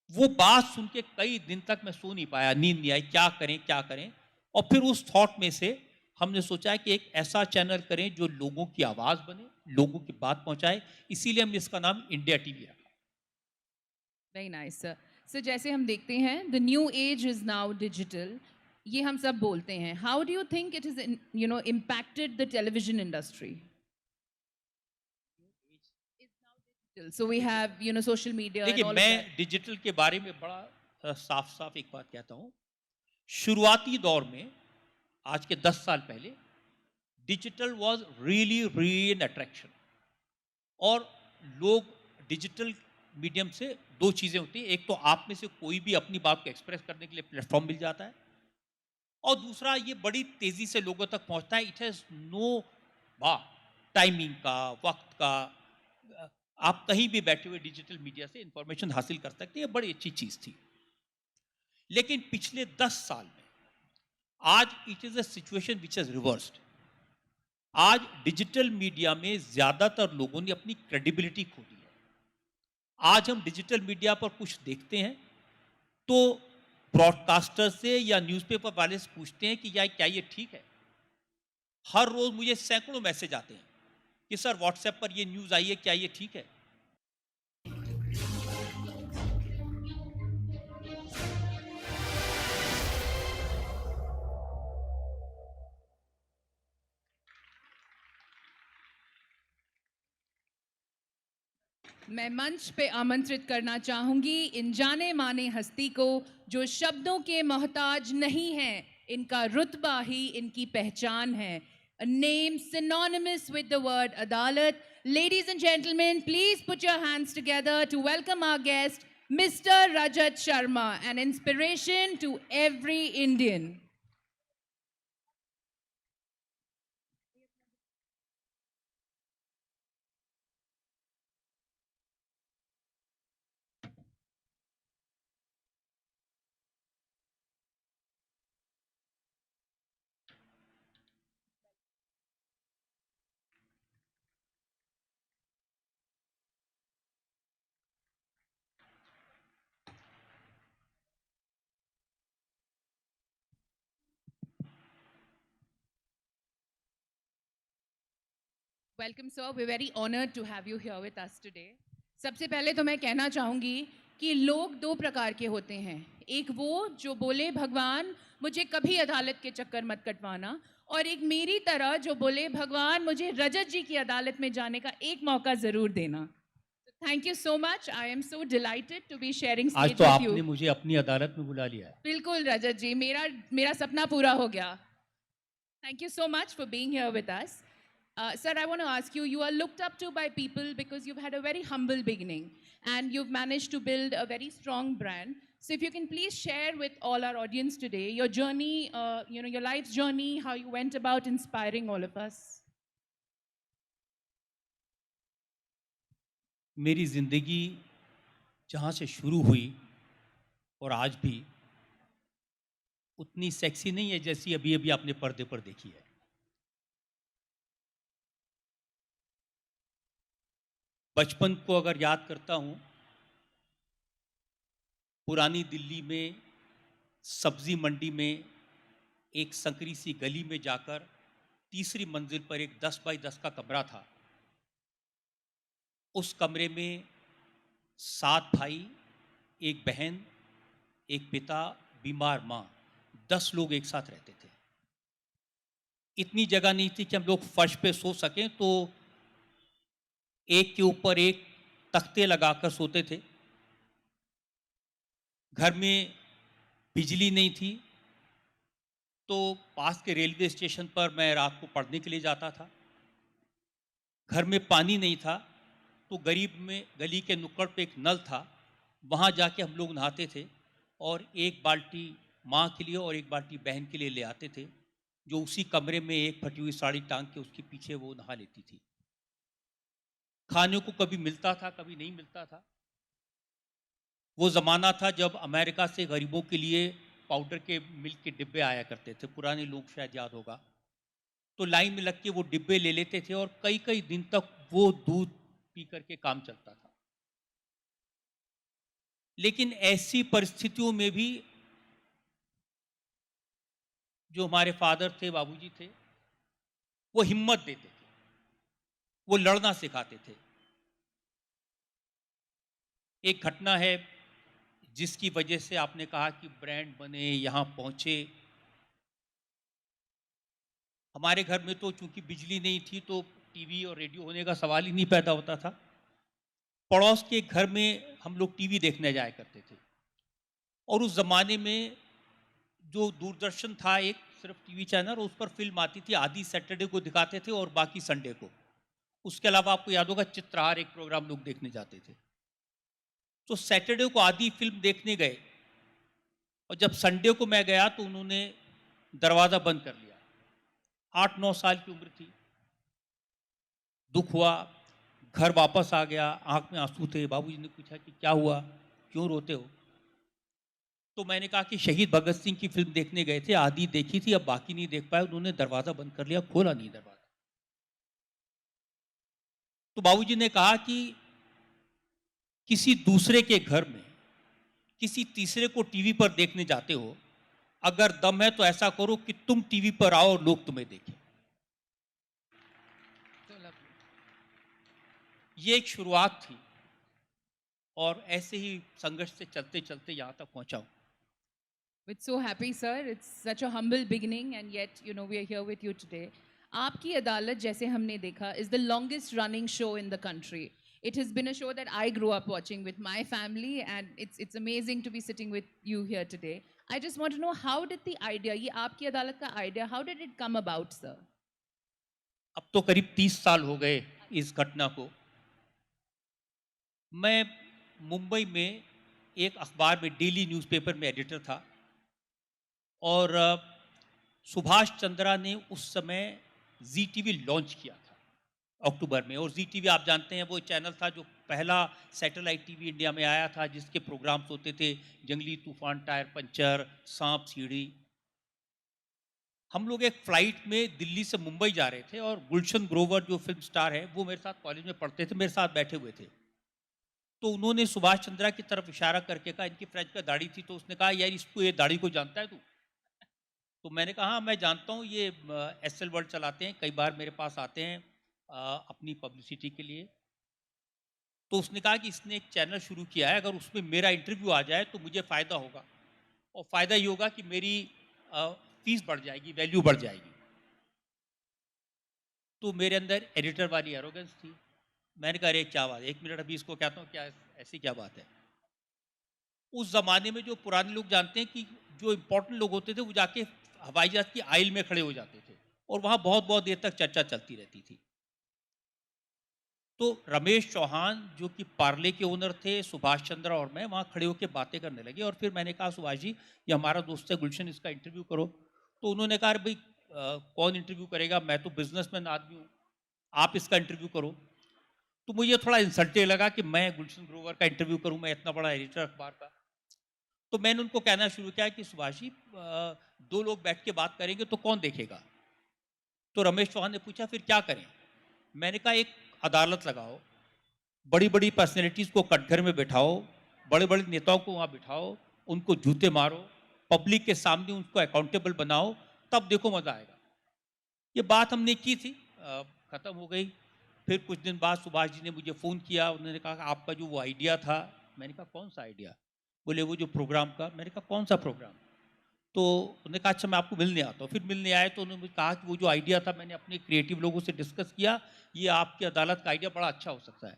वो बात सुन के कई दिन तक मैं सो नहीं पाया, नींद नहीं आई, क्या करें क्या करें। और फिर उस थॉट में से हमने सोचा कि एक ऐसा चैनल करें जो लोगों की आवाज़ बने, लोगों की बात पहुंचाए, इसीलिए हमने इसका नाम इंडिया टीवी रखा। Very nice sir. सर जैसे हम देखते हैं the new age is now digital, ये हम सब बोलते हैं। How do you think it is impacted the television industry? So we have social media and देखिए all of मैं that. डिजिटल के बारे में बड़ा साफ साफ एक बात कहता हूँ। शुरुआती दौर में आज के 10 साल पहले digital was really an attraction, और लोग डिजिटल मीडियम से दो चीज़ें होती हैं, एक तो आप में से कोई भी अपनी बात को एक्सप्रेस करने के लिए प्लेटफॉर्म मिल जाता है, और दूसरा ये बड़ी तेज़ी से लोगों तक पहुंचता है। इट हैज़ नो टाइमिंग का, वक्त का, आप कहीं भी बैठे हुए डिजिटल मीडिया से इंफॉर्मेशन हासिल कर सकते हैं, बड़ी अच्छी चीज़ थी। लेकिन पिछले 10 साल में आज it is a situation which is reversed. आज डिजिटल मीडिया में ज़्यादातर लोगों ने अपनी क्रेडिबिलिटी खो दी है। आज हम डिजिटल मीडिया पर कुछ देखते हैं तो ब्रॉडकास्टर से या न्यूज़पेपर वाले से पूछते हैं कि यार क्या ये ठीक है। हर रोज़ मुझे सैकड़ों मैसेज आते हैं कि सर व्हाट्सएप पर ये न्यूज़ आई है, क्या ये ठीक है? मैं मंच पे आमंत्रित करना चाहूंगी इन जाने माने हस्ती को जो शब्दों के मोहताज नहीं हैं, इनका रुतबा ही इनकी पहचान है। A name synonymous with the word Adalat. Ladies and gentlemen, please put your hands together to welcome our guest, Mr. Rajat Sharma, an inspiration to every Indian. Welcome, sir. We're very honored to have you here with us today. सबसे पहले तो मैं कहना चाहूँगी कि लोग दो प्रकार के होते हैं। एक वो जो बोले भगवान मुझे कभी अदालत के चक्कर मत कटवाना, और एक मेरी तरह जो बोले भगवान मुझे रजत जी की अदालत में जाने का एक मौका ज़रूर देना। Thank you so much. I am so delighted to be sharing आज stage तो with आपने you. मुझे अपनी अदालत में बुला लिया है। बिल्कुल रजत जी, मेरा सपना पूरा हो गया। Thank you so much for being here with us. Sir, I want to ask you, you are looked up to by people because you've had a very humble beginning and you've managed to build a very strong brand. So if you can please share with all our audience today your journey, your life's journey, how you went about inspiring all of us. मेरी ज़िंदगी जहाँ से शुरू हुई और आज भी उतनी सेक्सी नहीं है जैसी अभी अभी आपने पर्दे पर देखी है। बचपन को अगर याद करता हूँ, पुरानी दिल्ली में सब्जी मंडी में एक संकरी सी गली में जाकर तीसरी मंजिल पर एक 10 बाई 10 का कमरा था। उस कमरे में 7 भाई, एक बहन, एक पिता, बीमार माँ, 10 लोग एक साथ रहते थे। इतनी जगह नहीं थी कि हम लोग फर्श पे सो सकें, तो एक के ऊपर एक तख्ते लगाकर सोते थे। घर में बिजली नहीं थी, तो पास के रेलवे स्टेशन पर मैं रात को पढ़ने के लिए जाता था। घर में पानी नहीं था तो गरीब में गली के नुक्कड़ पे एक नल था, वहाँ जाके हम लोग नहाते थे और एक बाल्टी माँ के लिए और एक बाल्टी बहन के लिए ले आते थे, जो उसी कमरे में एक फटी हुई साड़ी टांग के उसके पीछे वो नहा लेती थी। खाने को कभी मिलता था, कभी नहीं मिलता था। वो ज़माना था जब अमेरिका से गरीबों के लिए पाउडर के मिल्क के डिब्बे आया करते थे, पुराने लोग शायद याद होगा। तो लाइन में लग के वो डिब्बे ले लेते थे और कई कई दिन तक वो दूध पी करके काम चलता था। लेकिन ऐसी परिस्थितियों में भी जो हमारे फादर थे, बाबूजी थे, वो हिम्मत देते थे, वो लड़ना सिखाते थे। एक घटना है जिसकी वजह से आपने कहा कि ब्रांड बने, यहाँ पहुँचे। हमारे घर में तो चूंकि बिजली नहीं थी तो टीवी और रेडियो होने का सवाल ही नहीं पैदा होता था। पड़ोस के घर में हम लोग टीवी देखने जाया करते थे और उस ज़माने में जो दूरदर्शन था एक सिर्फ टीवी चैनल, उस पर फिल्म आती थी, आधी सैटरडे को दिखाते थे और बाकी संडे को। उसके अलावा आपको याद होगा चित्रहार एक प्रोग्राम लोग देखने जाते थे। तो सैटरडे को आधी फिल्म देखने गए और जब संडे को मैं गया तो उन्होंने दरवाज़ा बंद कर लिया। 8-9 साल की उम्र थी, दुख हुआ, घर वापस आ गया, आंख में आंसू थे। बाबूजी ने पूछा कि क्या हुआ, क्यों रोते हो? तो मैंने कहा कि शहीद भगत सिंह की फिल्म देखने गए थे, आधी देखी थी, अब बाकी नहीं देख पाए। उन्होंने दरवाज़ा बंद कर लिया, खोला नहीं दरवाज़ा। तो बाबूजी ने कहा कि किसी दूसरे के घर में किसी तीसरे को टीवी पर देखने जाते हो, अगर दम है तो ऐसा करो कि तुम टीवी पर आओ और लोग तुम्हें देखें। ये एक शुरुआत थी और ऐसे ही संघर्ष से चलते चलते यहाँ तक पहुँचा हूँ। We're so happy, sir. It's such a humble beginning, and yet, you know, we are here with you today. आपकी अदालत, जैसे हमने देखा, is the longest running show in the country. It has been a show that I grew up watching with my family, and it's amazing to be sitting with you here today. I just want to know, how did the idea, ये आपकी अदालत का idea, how did it come about, sir? अब तो करीब 30 साल हो गए इस घटना को। मैं मुंबई में एक अखबार में, डेली न्यूज़पेपर में एडिटर था और सुभाष चंद्रा ने उस समय जी टीवी लॉन्च किया था अक्टूबर में। और जी टीवी आप जानते हैं वो चैनल था जो पहला सैटेलाइट टीवी इंडिया में आया था, जिसके प्रोग्राम्स होते थे जंगली तूफान, टायर पंचर, सांप सीढ़ी। हम लोग एक फ़्लाइट में दिल्ली से मुंबई जा रहे थे और गुलशन ग्रोवर जो फिल्म स्टार है वो मेरे साथ कॉलेज में पढ़ते थे, मेरे साथ बैठे हुए थे। तो उन्होंने सुभाष चंद्रा की तरफ इशारा करके कहा, इनकी फ्रेंच का दाढ़ी थी, तो उसने कहा यार इसको, ये दाढ़ी को जानता है तू? तो मैंने कहा हाँ मैं जानता हूँ, ये एसएल वर्ल्ड चलाते हैं, कई बार मेरे पास आते हैं अपनी पब्लिसिटी के लिए। तो उसने कहा कि इसने एक चैनल शुरू किया है, अगर उसमें मेरा इंटरव्यू आ जाए तो मुझे फ़ायदा होगा, और फ़ायदा ये होगा कि मेरी फीस बढ़ जाएगी, वैल्यू बढ़ जाएगी। तो मेरे अंदर एडिटर वाली एरोगेंस थी। मैंने कहा अरे क्या बात है, 1 मिनट अभी इसको कहता हूँ, क्या ऐसी क्या बात है। उस ज़माने में जो पुराने लोग जानते हैं कि जो इम्पोर्टेंट लोग होते थे वो जाके हवाई जहाज़ की आइल में खड़े हो जाते थे और वहाँ बहुत बहुत देर तक चर्चा चलती रहती थी। तो रमेश चौहान जो कि पार्ले के ओनर थे, सुभाष चंद्रा और मैं वहाँ खड़े होकर बातें करने लगे। और फिर मैंने कहा सुभाष जी ये हमारा दोस्त है गुलशन, इसका इंटरव्यू करो। तो उन्होंने कहा भाई कौन इंटरव्यू करेगा, मैं तो बिजनेसमैन आदमी हूँ, आप इसका इंटरव्यू करो। तो मुझे थोड़ा इंसल्टिंग लगा कि मैं गुलशन ग्रोवर का इंटरव्यू करूँ, मैं इतना बड़ा एडिटर अखबार का। तो मैंने उनको कहना शुरू किया कि सुभाष जी 2 लोग बैठ के बात करेंगे तो कौन देखेगा। तो रमेश चौहान ने पूछा फिर क्या करें। मैंने कहा एक अदालत लगाओ, बड़ी बड़ी पर्सनैलिटीज़ को कटघरे में बिठाओ, बड़े बड़े नेताओं को वहाँ बिठाओ, उनको जूते मारो, पब्लिक के सामने उनको अकाउंटेबल बनाओ, तब देखो मज़ा आएगा। ये बात हमने की थी, ख़त्म हो गई। फिर कुछ दिन बाद सुभाष जी ने मुझे फ़ोन किया, उन्होंने कहा आपका जो वो आइडिया था। मैंने कहा कौन सा आइडिया? बोले वो जो प्रोग्राम का। मैंने कहा कौन सा प्रोग्राम? तो उन्होंने कहा अच्छा मैं आपको मिलने आता हूँ। फिर मिलने आए तो उन्होंने मुझे कहा कि वो जो आइडिया था मैंने अपने क्रिएटिव लोगों से डिस्कस किया, ये आपकी अदालत का आइडिया बड़ा अच्छा हो सकता है।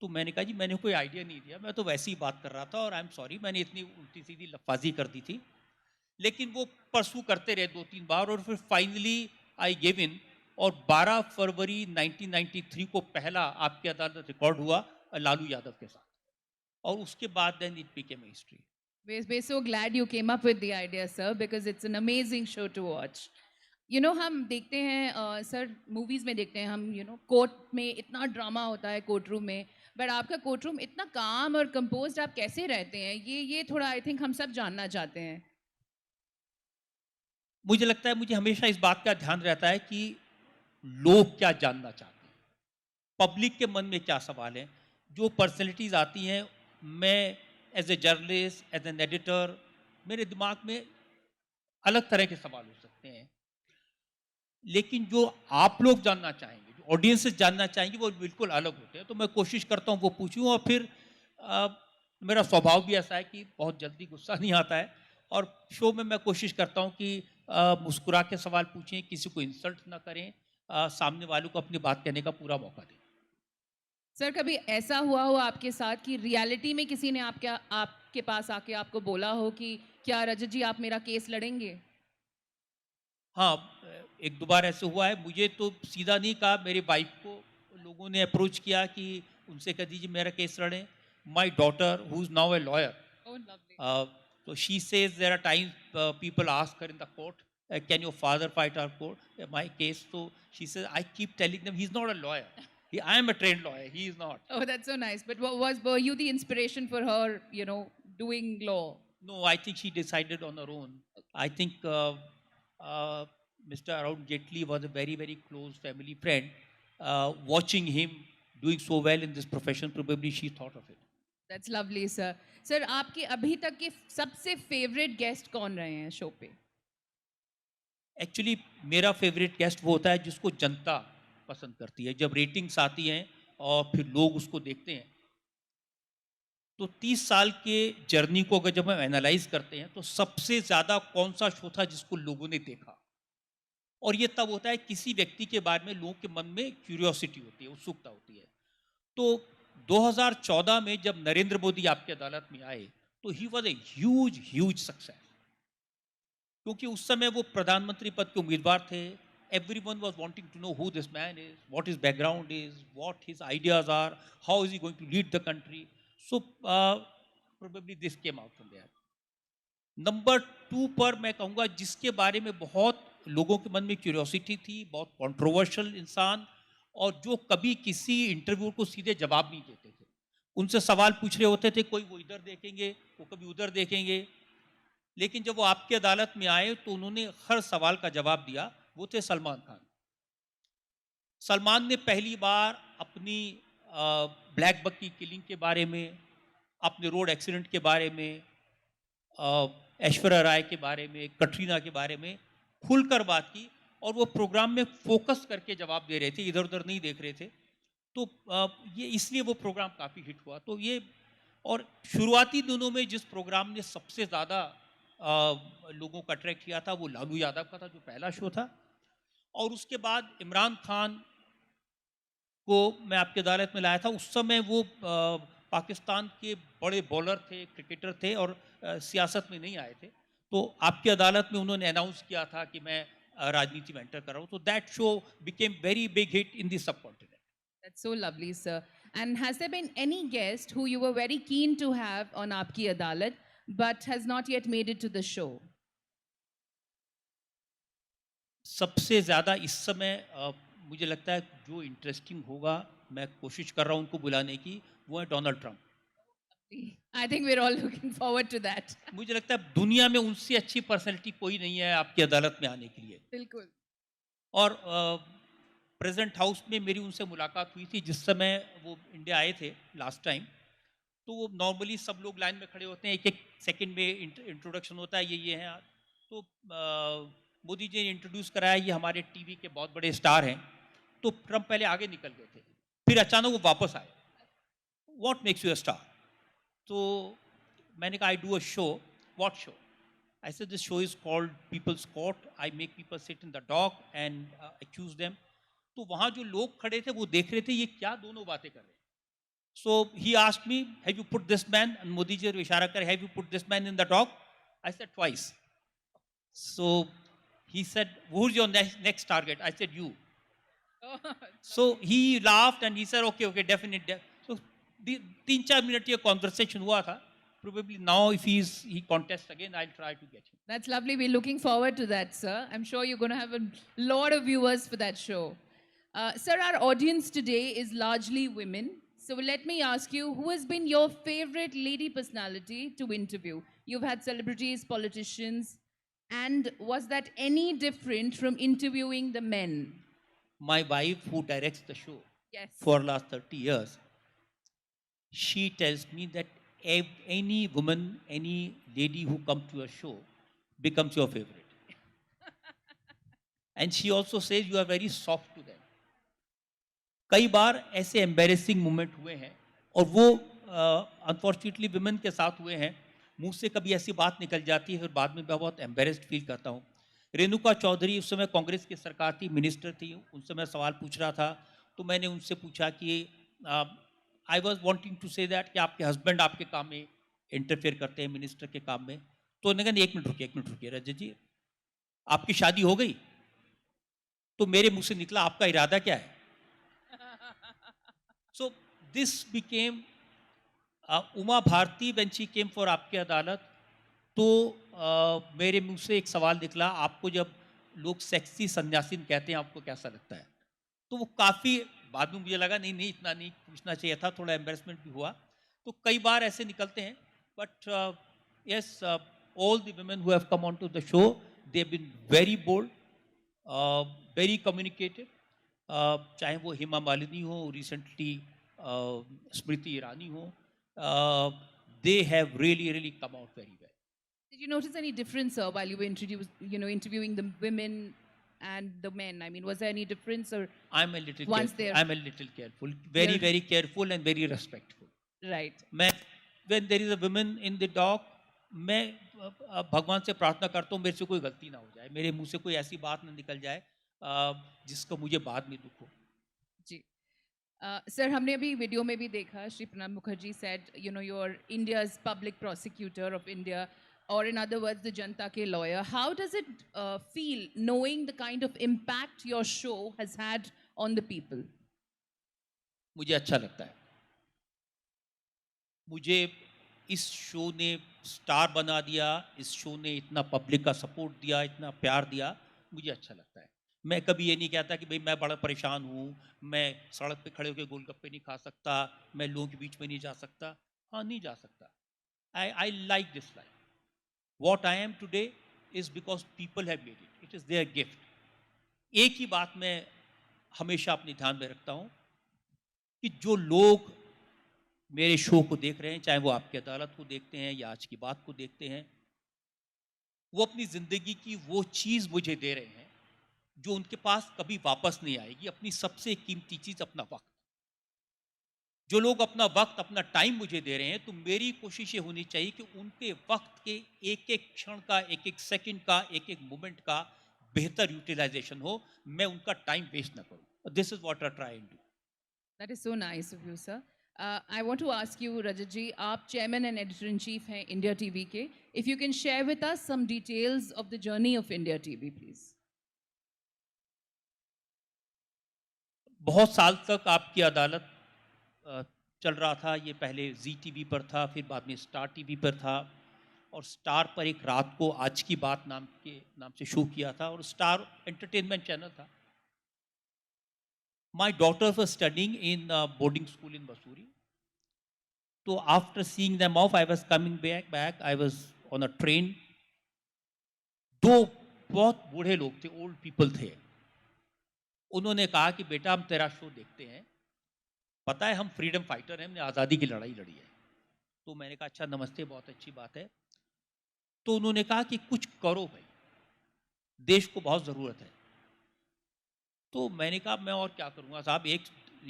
तो मैंने कहा जी मैंने कोई आइडिया नहीं दिया, मैं तो वैसे ही बात कर रहा था और आई एम सॉरी, मैंने इतनी उल्टी सीधी लफाजी कर दी थी। लेकिन वो परसू करते रहे 2-3 बार और फिर फाइनली आई गिव इन, और 12 फरवरी 1993 को पहला आपकी अदालत रिकॉर्ड हुआ लालू यादव के साथ, और उसके बाद then it became a history. We're so glad you came up with the idea, sir, because it's an amazing show to watch. You know, हम देखते हैं सर, मूवीज़ में देखते हैं हम, कोर्ट में इतना ड्रामा होता है कोर्ट रूम में, बट आपका कोर्ट रूम इतना काम और कंपोज्ड आप कैसे रहते हैं, ये थोड़ा आई थिंक हम सब जानना चाहते हैं। मुझे लगता है मुझे हमेशा इस बात का ध्यान रहता है कि लोग क्या जानना चाहते हैं, पब्लिक के मन में क्या सवाल है। जो पर्सनैलिटीज़ आती हैं, मैं as a journalist, as an editor, मेरे दिमाग में अलग तरह के सवाल हो सकते हैं, लेकिन जो आप लोग जानना चाहेंगे, जो ऑडियंसेस जानना चाहेंगे, वो बिल्कुल अलग होते हैं। तो मैं कोशिश करता हूँ वो पूछूँ, और फिर मेरा स्वभाव भी ऐसा है कि बहुत जल्दी गुस्सा नहीं आता है, और शो में मैं कोशिश करता हूँ कि मुस्कुरा के सवाल पूछें, किसी को इंसल्ट ना करें, सामने वालों को अपनी बात कहने का पूरा मौका दें। सर, कभी ऐसा हुआ हो आपके साथ कि रियलिटी में किसी ने आपके पास आके आपको बोला हो कि क्या रजत जी आप मेरा केस लड़ेंगे? हाँ, एक दो बार ऐसे हुआ है। मुझे तो सीधा नहीं कहा, मेरी वाइफ को लोगों ने अप्रोच किया कि उनसे कह दीजिए मेरा केस लड़ें। My daughter who is now a lawyer, Oh, lovely. so she says there are times people ask her in the court, can your father fight our court, my case? So she says, I keep telling them he's not a lawyer. I am a trained lawyer. He is not. Oh, that's so nice. But were you the inspiration for her, doing law? No, I think she decided on her own. I think Mr. Arun Jaitley was a very, very close family friend. Watching him doing so well in this profession, probably she thought of it. That's lovely, sir. Sir, आपके अभी तक के सबसे favourite guest कौन रहे हैं show पे? Actually मेरा फेवरेट गेस्ट वो होता है जिसको जनता पसंद करती है। जब रेटिंग्स आती हैं और फिर लोग उसको देखते हैं, तो 30 साल के जर्नी को अगर जब हम एनालाइज करते हैं, तो सबसे ज़्यादा कौन सा शो था जिसको लोगों ने देखा। और ये तब होता है किसी व्यक्ति के बारे में लोगों के मन में क्यूरियोसिटी होती है, उत्सुकता होती है। तो 2014 में जब नरेंद्र मोदी आपकी अदालत में आए, तो he was a huge success, क्योंकि उस समय वो प्रधानमंत्री पद के उम्मीदवार थे। Everyone was wanting to know who this man is, what his background is, what his ideas are, how is he going to lead the country. So probably this came out from there. Number 2 पर मैं कहूँगा जिसके बारे में बहुत लोगों के मन में क्यूरियोसिटी थी, बहुत कंट्रोवर्शियल इंसान, और जो कभी किसी इंटरव्यू को सीधे जवाब नहीं देते थे। उनसे सवाल पूछ रहे होते थे, कोई वो इधर देखेंगे, वो कभी उधर देखेंगे, लेकिन जब वो आपकी अदालत में आए तो उन्होंने हर सवाल का जवाब दिया। वो थे सलमान खान। सलमान ने पहली बार अपनी ब्लैक बक की किलिंग के बारे में, अपने रोड एक्सीडेंट के बारे में, ऐश्वर्या राय के बारे में, कटरीना के बारे में खुलकर बात की, और वो प्रोग्राम में फोकस करके जवाब दे रहे थे, इधर उधर नहीं देख रहे थे। तो ये इसलिए वो प्रोग्राम काफ़ी हिट हुआ। तो ये, और शुरुआती दिनों में जिस प्रोग्राम ने सबसे ज़्यादा लोगों को अट्रैक्ट किया था वो लालू यादव का था, जो पहला शो था। और उसके बाद इमरान खान को मैं आपकी अदालत में लाया था। उस समय वो पाकिस्तान के बड़े बॉलर थे, क्रिकेटर थे, और सियासत में नहीं आए थे। तो आपकी अदालत में उन्होंने अनाउंस किया था कि मैं राजनीति में एंटर कर रहा हूँ। तो that show became very big hit in the subcontinent. That's so lovely, sir. And has there been any guest who you were very keen to have on Aapki Adalat but has not yet made it to the show? सबसे ज़्यादा इस समय मुझे लगता है जो interesting होगा, मैं कोशिश कर रहा हूँ उनको बुलाने की, वो है Donald Trump. I think we're all looking forward to that. मुझे लगता है दुनिया में उनसे अच्छी पर्सनैलिटी कोई नहीं है आपकी अदालत में आने के लिए। बिल्कुल। और प्रेजेंट हाउस में मेरी उनसे मुलाकात हुई थी जिस समय वो इंडिया आए थे लास्ट टाइम। तो वो नॉर्मली सब लोग लाइन में खड़े होते हैं, एक एक सेकंड में इंट्रोडक्शन होता है, ये हैं। तो मोदी जी ने इंट्रोड्यूस कराया, ये हमारे टीवी के बहुत बड़े स्टार हैं। तो ट्रंप पहले आगे निकल गए थे, फिर अचानक वो वापस आए। What makes you a star? तो मैंने कहा I do a show. What show? I said this show is called people's court. I make people sit in the dock and accuse them. तो वहाँ जो लोग खड़े थे वो देख रहे थे ये क्या दोनों बातें कर रहे हैं। So he asked me, have you put this man, and Modi ji ने इशारा कर, have you put this man in the dock? I said twice. So he said, who's your next target? I said, you. So he laughed and he said, okay, definitely. So 3-4 minute ये conversation हुआ था. Probably now if he contests again, I'll try to get him. That's lovely. We're looking forward to that, sir. I'm sure you're going to have a lot of viewers for that show. Sir, our audience today is largely women. So let me ask you, who has been your favorite lady personality to interview? You've had celebrities, politicians, and was that any different from interviewing the men? My wife, who directs the show Yes. for last 30 years, she tells me that any woman, any lady who comes to your show becomes your favorite. And she also says you are very soft to them. कई बार ऐसे embarrassing moment हुए हैं और वो unfortunately women के साथ हुए हैं. मुंह से कभी ऐसी बात निकल जाती है फिर बाद में मैं बहुत एम्बेरेस्ड फील करता हूँ. रेणुका चौधरी उस समय कांग्रेस की सरकार थी, मिनिस्टर थी, उनसे मैं सवाल पूछ रहा था तो मैंने उनसे पूछा कि I was wanting to say that कि आपके हस्बैंड आपके काम में इंटरफेयर करते हैं मिनिस्टर के काम में. तो उन्होंने कहा एक मिनट रुकिए रजत जी, आपकी शादी हो गई? तो मेरे मुंह से निकला आपका इरादा क्या है? So this became Uma Bharti when she came for आपकी अदालत. तो मेरे मुंह से एक सवाल निकला, आपको जब लोग सेक्सी सन्यासीन कहते हैं आपको कैसा लगता है? तो वो काफ़ी बाद में मुझे लगा नहीं इतना नहीं पूछना चाहिए था, थोड़ा एम्बेरसमेंट भी हुआ. तो कई बार ऐसे निकलते हैं. But yes, all the women who have come onto the show, they have been very bold, very communicative. चाहे वो हेमा मालिनी हो, रिसेंटली स्मृति ईरानी हो, they have really come out very well. Did you notice any difference, sir, while you were interviewing the women and the men? I mean, was there any difference, or I'm a little once careful. they're I'm a little careful, very careful and very respectful. right? मैं when there is a woman in the dock, मैं भगवान से प्रार्थना करता हूँ मेरे से कोई गलती ना हो जाए, मेरे मुंह से कोई ऐसी बात ना निकल जाए जिसका मुझे बाद में दुख हो. जी. Sir, हमने अभी वीडियो में भी देखा, Shri Pranab Mukherjee said, you're India's public prosecutor of India, or in other words, the जनता के lawyer. How does it feel knowing the kind of impact your show has had on the people? मुझे अच्छा लगता है. मुझे इस शो ने स्टार बना दिया, इस शो ने इतना पब्लिक का सपोर्ट दिया, इतना प्यार दिया, मुझे अच्छा लगता है. मैं कभी ये नहीं कहता कि भाई मैं बड़ा परेशान हूँ, मैं सड़क पे खड़े होकर गोलगप्पे नहीं खा सकता, मैं लोगों के बीच में नहीं जा सकता. हाँ, नहीं जा सकता. I like this life. What I am today is because people have made it. It is their gift. एक ही बात मैं हमेशा अपने ध्यान में रखता हूँ कि जो लोग मेरे शो को देख रहे हैं, चाहे वो आपकी अदालत को देखते हैं या आज की बात को देखते हैं, वो अपनी ज़िंदगी की वो चीज़ मुझे दे रहे हैं जो उनके पास कभी वापस नहीं आएगी, अपनी सबसे कीमती चीज़, अपना वक्त. जो लोग अपना वक्त, अपना टाइम मुझे दे रहे हैं, तो मेरी कोशिश ये होनी चाहिए कि उनके वक्त के एक एक क्षण का, एक एक सेकंड का, एक एक मोमेंट का बेहतर यूटिलाइजेशन हो, मैं उनका टाइम वेस्ट ना करूं. This is what I try and do. That is so nice of you, sir. I want to ask you, Rajat ji, आप chairman and editor in chief हैं India TV के. If you can share with us some details of the journey of India TV, please. बहुत साल तक आपकी अदालत चल रहा था. ये पहले जी टीवी पर था, फिर बाद में स्टार टीवी पर था, और स्टार पर एक रात को आज की बात नाम से शो किया था, और स्टार एंटरटेनमेंट चैनल था. My daughters were studying in boarding school in Mussoorie. So after seeing them off, I was coming back. I was on a train. दो बहुत बूढ़े लोग थे, ओल्ड पीपल थे. उन्होंने कहा कि बेटा हम तेरा शो देखते हैं, पता है हम फ्रीडम फाइटर हैं, हमने आज़ादी की लड़ाई लड़ी है. तो मैंने कहा अच्छा नमस्ते, बहुत अच्छी बात है. तो उन्होंने कहा कि कुछ करो भाई, देश को बहुत ज़रूरत है. तो मैंने कहा मैं और क्या करूँगा साहब, एक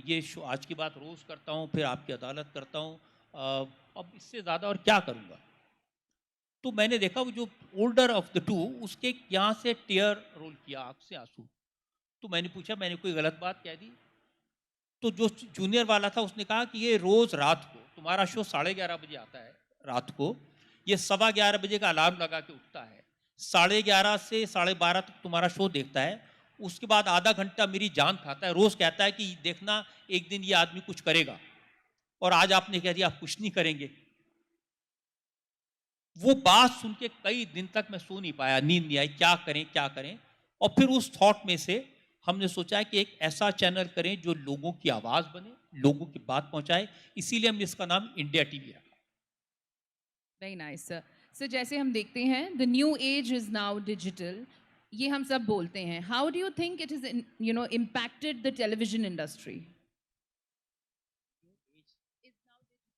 ये शो आज की बात रोज़ करता हूँ, फिर आपकी अदालत करता हूँ, अब इससे ज़्यादा और क्या करूँगा. तो मैंने देखा वो जो ओल्डर ऑफ द टू, उसके यहाँ से टीयर रोल किया, आँख से आंसू. तो मैंने पूछा मैंने कोई गलत बात कह दी? तो जो जूनियर वाला था उसने कहा कि ये रोज़ रात को, तुम्हारा शो 11:30 बजे आता है रात को, ये 11:15 बजे का अलार्म लगा के उठता है, 11:30 से 12:30 तक तुम्हारा शो देखता है, उसके बाद आधा घंटा मेरी जान खाता है, रोज कहता है कि देखना एक दिन ये आदमी कुछ करेगा, और आज आपने कह दिया आप कुछ नहीं करेंगे। वो बात सुन के कई दिन तक मैं सो नहीं पाया, नींद नहीं आई, क्या करें क्या करें। और फिर उस थॉट में से हमने सोचा कि एक ऐसा चैनल करें जो लोगों की आवाज बने, लोगों की बात पहुंचाए, इसीलिए हमने इसका नाम इंडिया टीवी रखा। Very nice sir. सर जैसे हम देखते हैं the new age is now digital, ये हम सब बोलते हैं। How do you think it is impacted the television industry?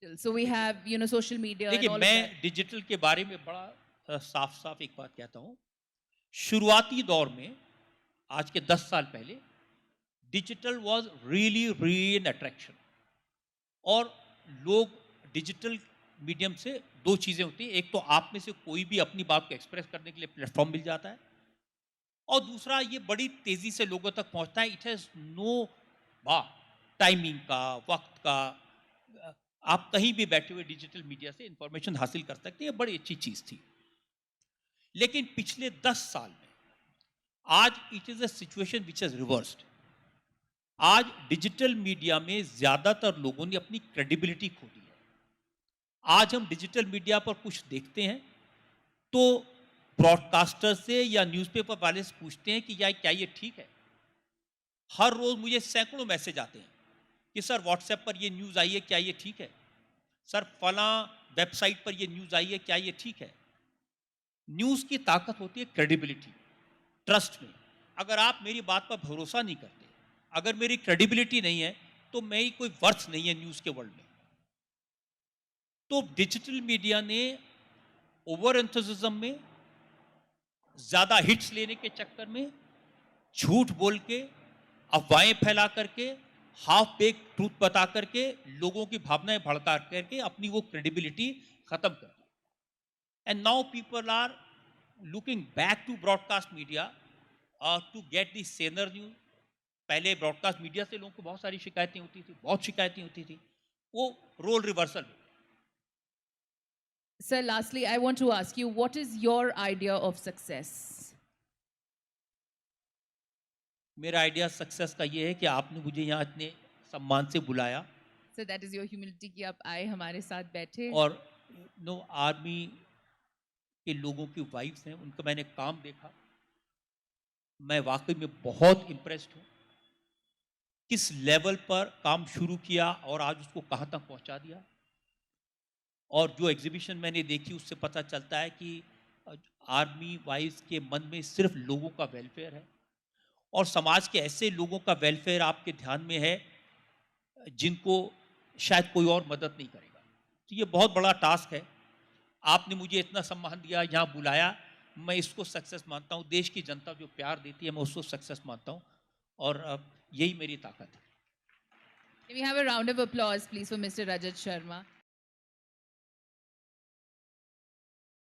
So we have social media and देखिए, all of मैं that. डिजिटल के बारे में बड़ा साफ साफ एक बात कहता हूँ। शुरुआती दौर में, आज के 10 साल पहले, digital was really an attraction. और लोग डिजिटल मीडियम से दो चीज़ें होती हैं, एक तो आप में से कोई भी अपनी बात को एक्सप्रेस करने के लिए प्लेटफॉर्म मिल जाता है, और दूसरा ये बड़ी तेज़ी से लोगों तक पहुंचता है। इट हैज़ नो टाइमिंग का, वक्त का। आप कहीं भी बैठे हुए डिजिटल मीडिया से इंफॉर्मेशन हासिल कर सकते हैं, बड़ी अच्छी चीज़ थी। लेकिन पिछले 10 साल में आज it is a situation which is reversed. आज डिजिटल मीडिया में ज़्यादातर लोगों ने अपनी क्रेडिबिलिटी खो दी है। आज हम डिजिटल मीडिया पर कुछ देखते हैं तो ब्रॉडकास्टर से या न्यूज़पेपर वाले से पूछते हैं कि यार क्या ये ठीक है। हर रोज़ मुझे सैकड़ों मैसेज आते हैं कि सर व्हाट्सएप पर ये न्यूज़ आई है, क्या ये ठीक है? सर फलां वेबसाइट पर ये न्यूज़ आई है, क्या ये ठीक है? न्यूज़ की ताकत होती है क्रेडिबिलिटी, ट्रस्ट में। अगर आप मेरी बात पर भरोसा नहीं करते, अगर मेरी क्रेडिबिलिटी नहीं है, तो मेरी कोई वर्थ नहीं है न्यूज़ के वर्ल्ड में। तो डिजिटल मीडिया ने ओवर एंथुसिज्म में, ज़्यादा हिट्स लेने के चक्कर में, झूठ बोल के, अफवाहें फैला करके, हाफ बेक ट्रूथ बता करके, लोगों की भावनाएं भड़का करके अपनी वो क्रेडिबिलिटी खत्म कर दी। And now people are looking back to broadcast media to get the saner news. पहले ब्रॉडकास्ट मीडिया से लोगों को बहुत सारी शिकायतें होती थी, बहुत शिकायतें होती थी, वो role reversal. Sir, lastly, I want to ask you, what is your idea of success? मेरा आइडिया सक्सेस का ये है कि आपने मुझे यहाँ इतने सम्मान से बुलाया, So that is your humility कि आप आए हमारे साथ बैठे। और आर्मी के लोगों की वाइफ्स हैं, उनका मैंने काम देखा, मैं वाकई में बहुत इम्प्रेस्ड हूँ। किस लेवल पर काम शुरू किया और आज उसको कहाँ तक पहुँचा दिया। और जो एग्जीबिशन मैंने देखी उससे पता चलता है कि आर्मी वाइफ्स के मन में सिर्फ लोगों का वेलफेयर है, और समाज के ऐसे लोगों का वेलफेयर आपके ध्यान में है जिनको शायद कोई और मदद नहीं करेगा। तो ये बहुत बड़ा टास्क है। आपने मुझे इतना सम्मान दिया, यहाँ बुलाया, मैं इसको सक्सेस मानता हूँ। देश की जनता जो प्यार देती है, मैं उसको सक्सेस मानता हूँ, और यही मेरी ताकत है। Can we have a round of applause, please, for Mr. Rajat Sharma?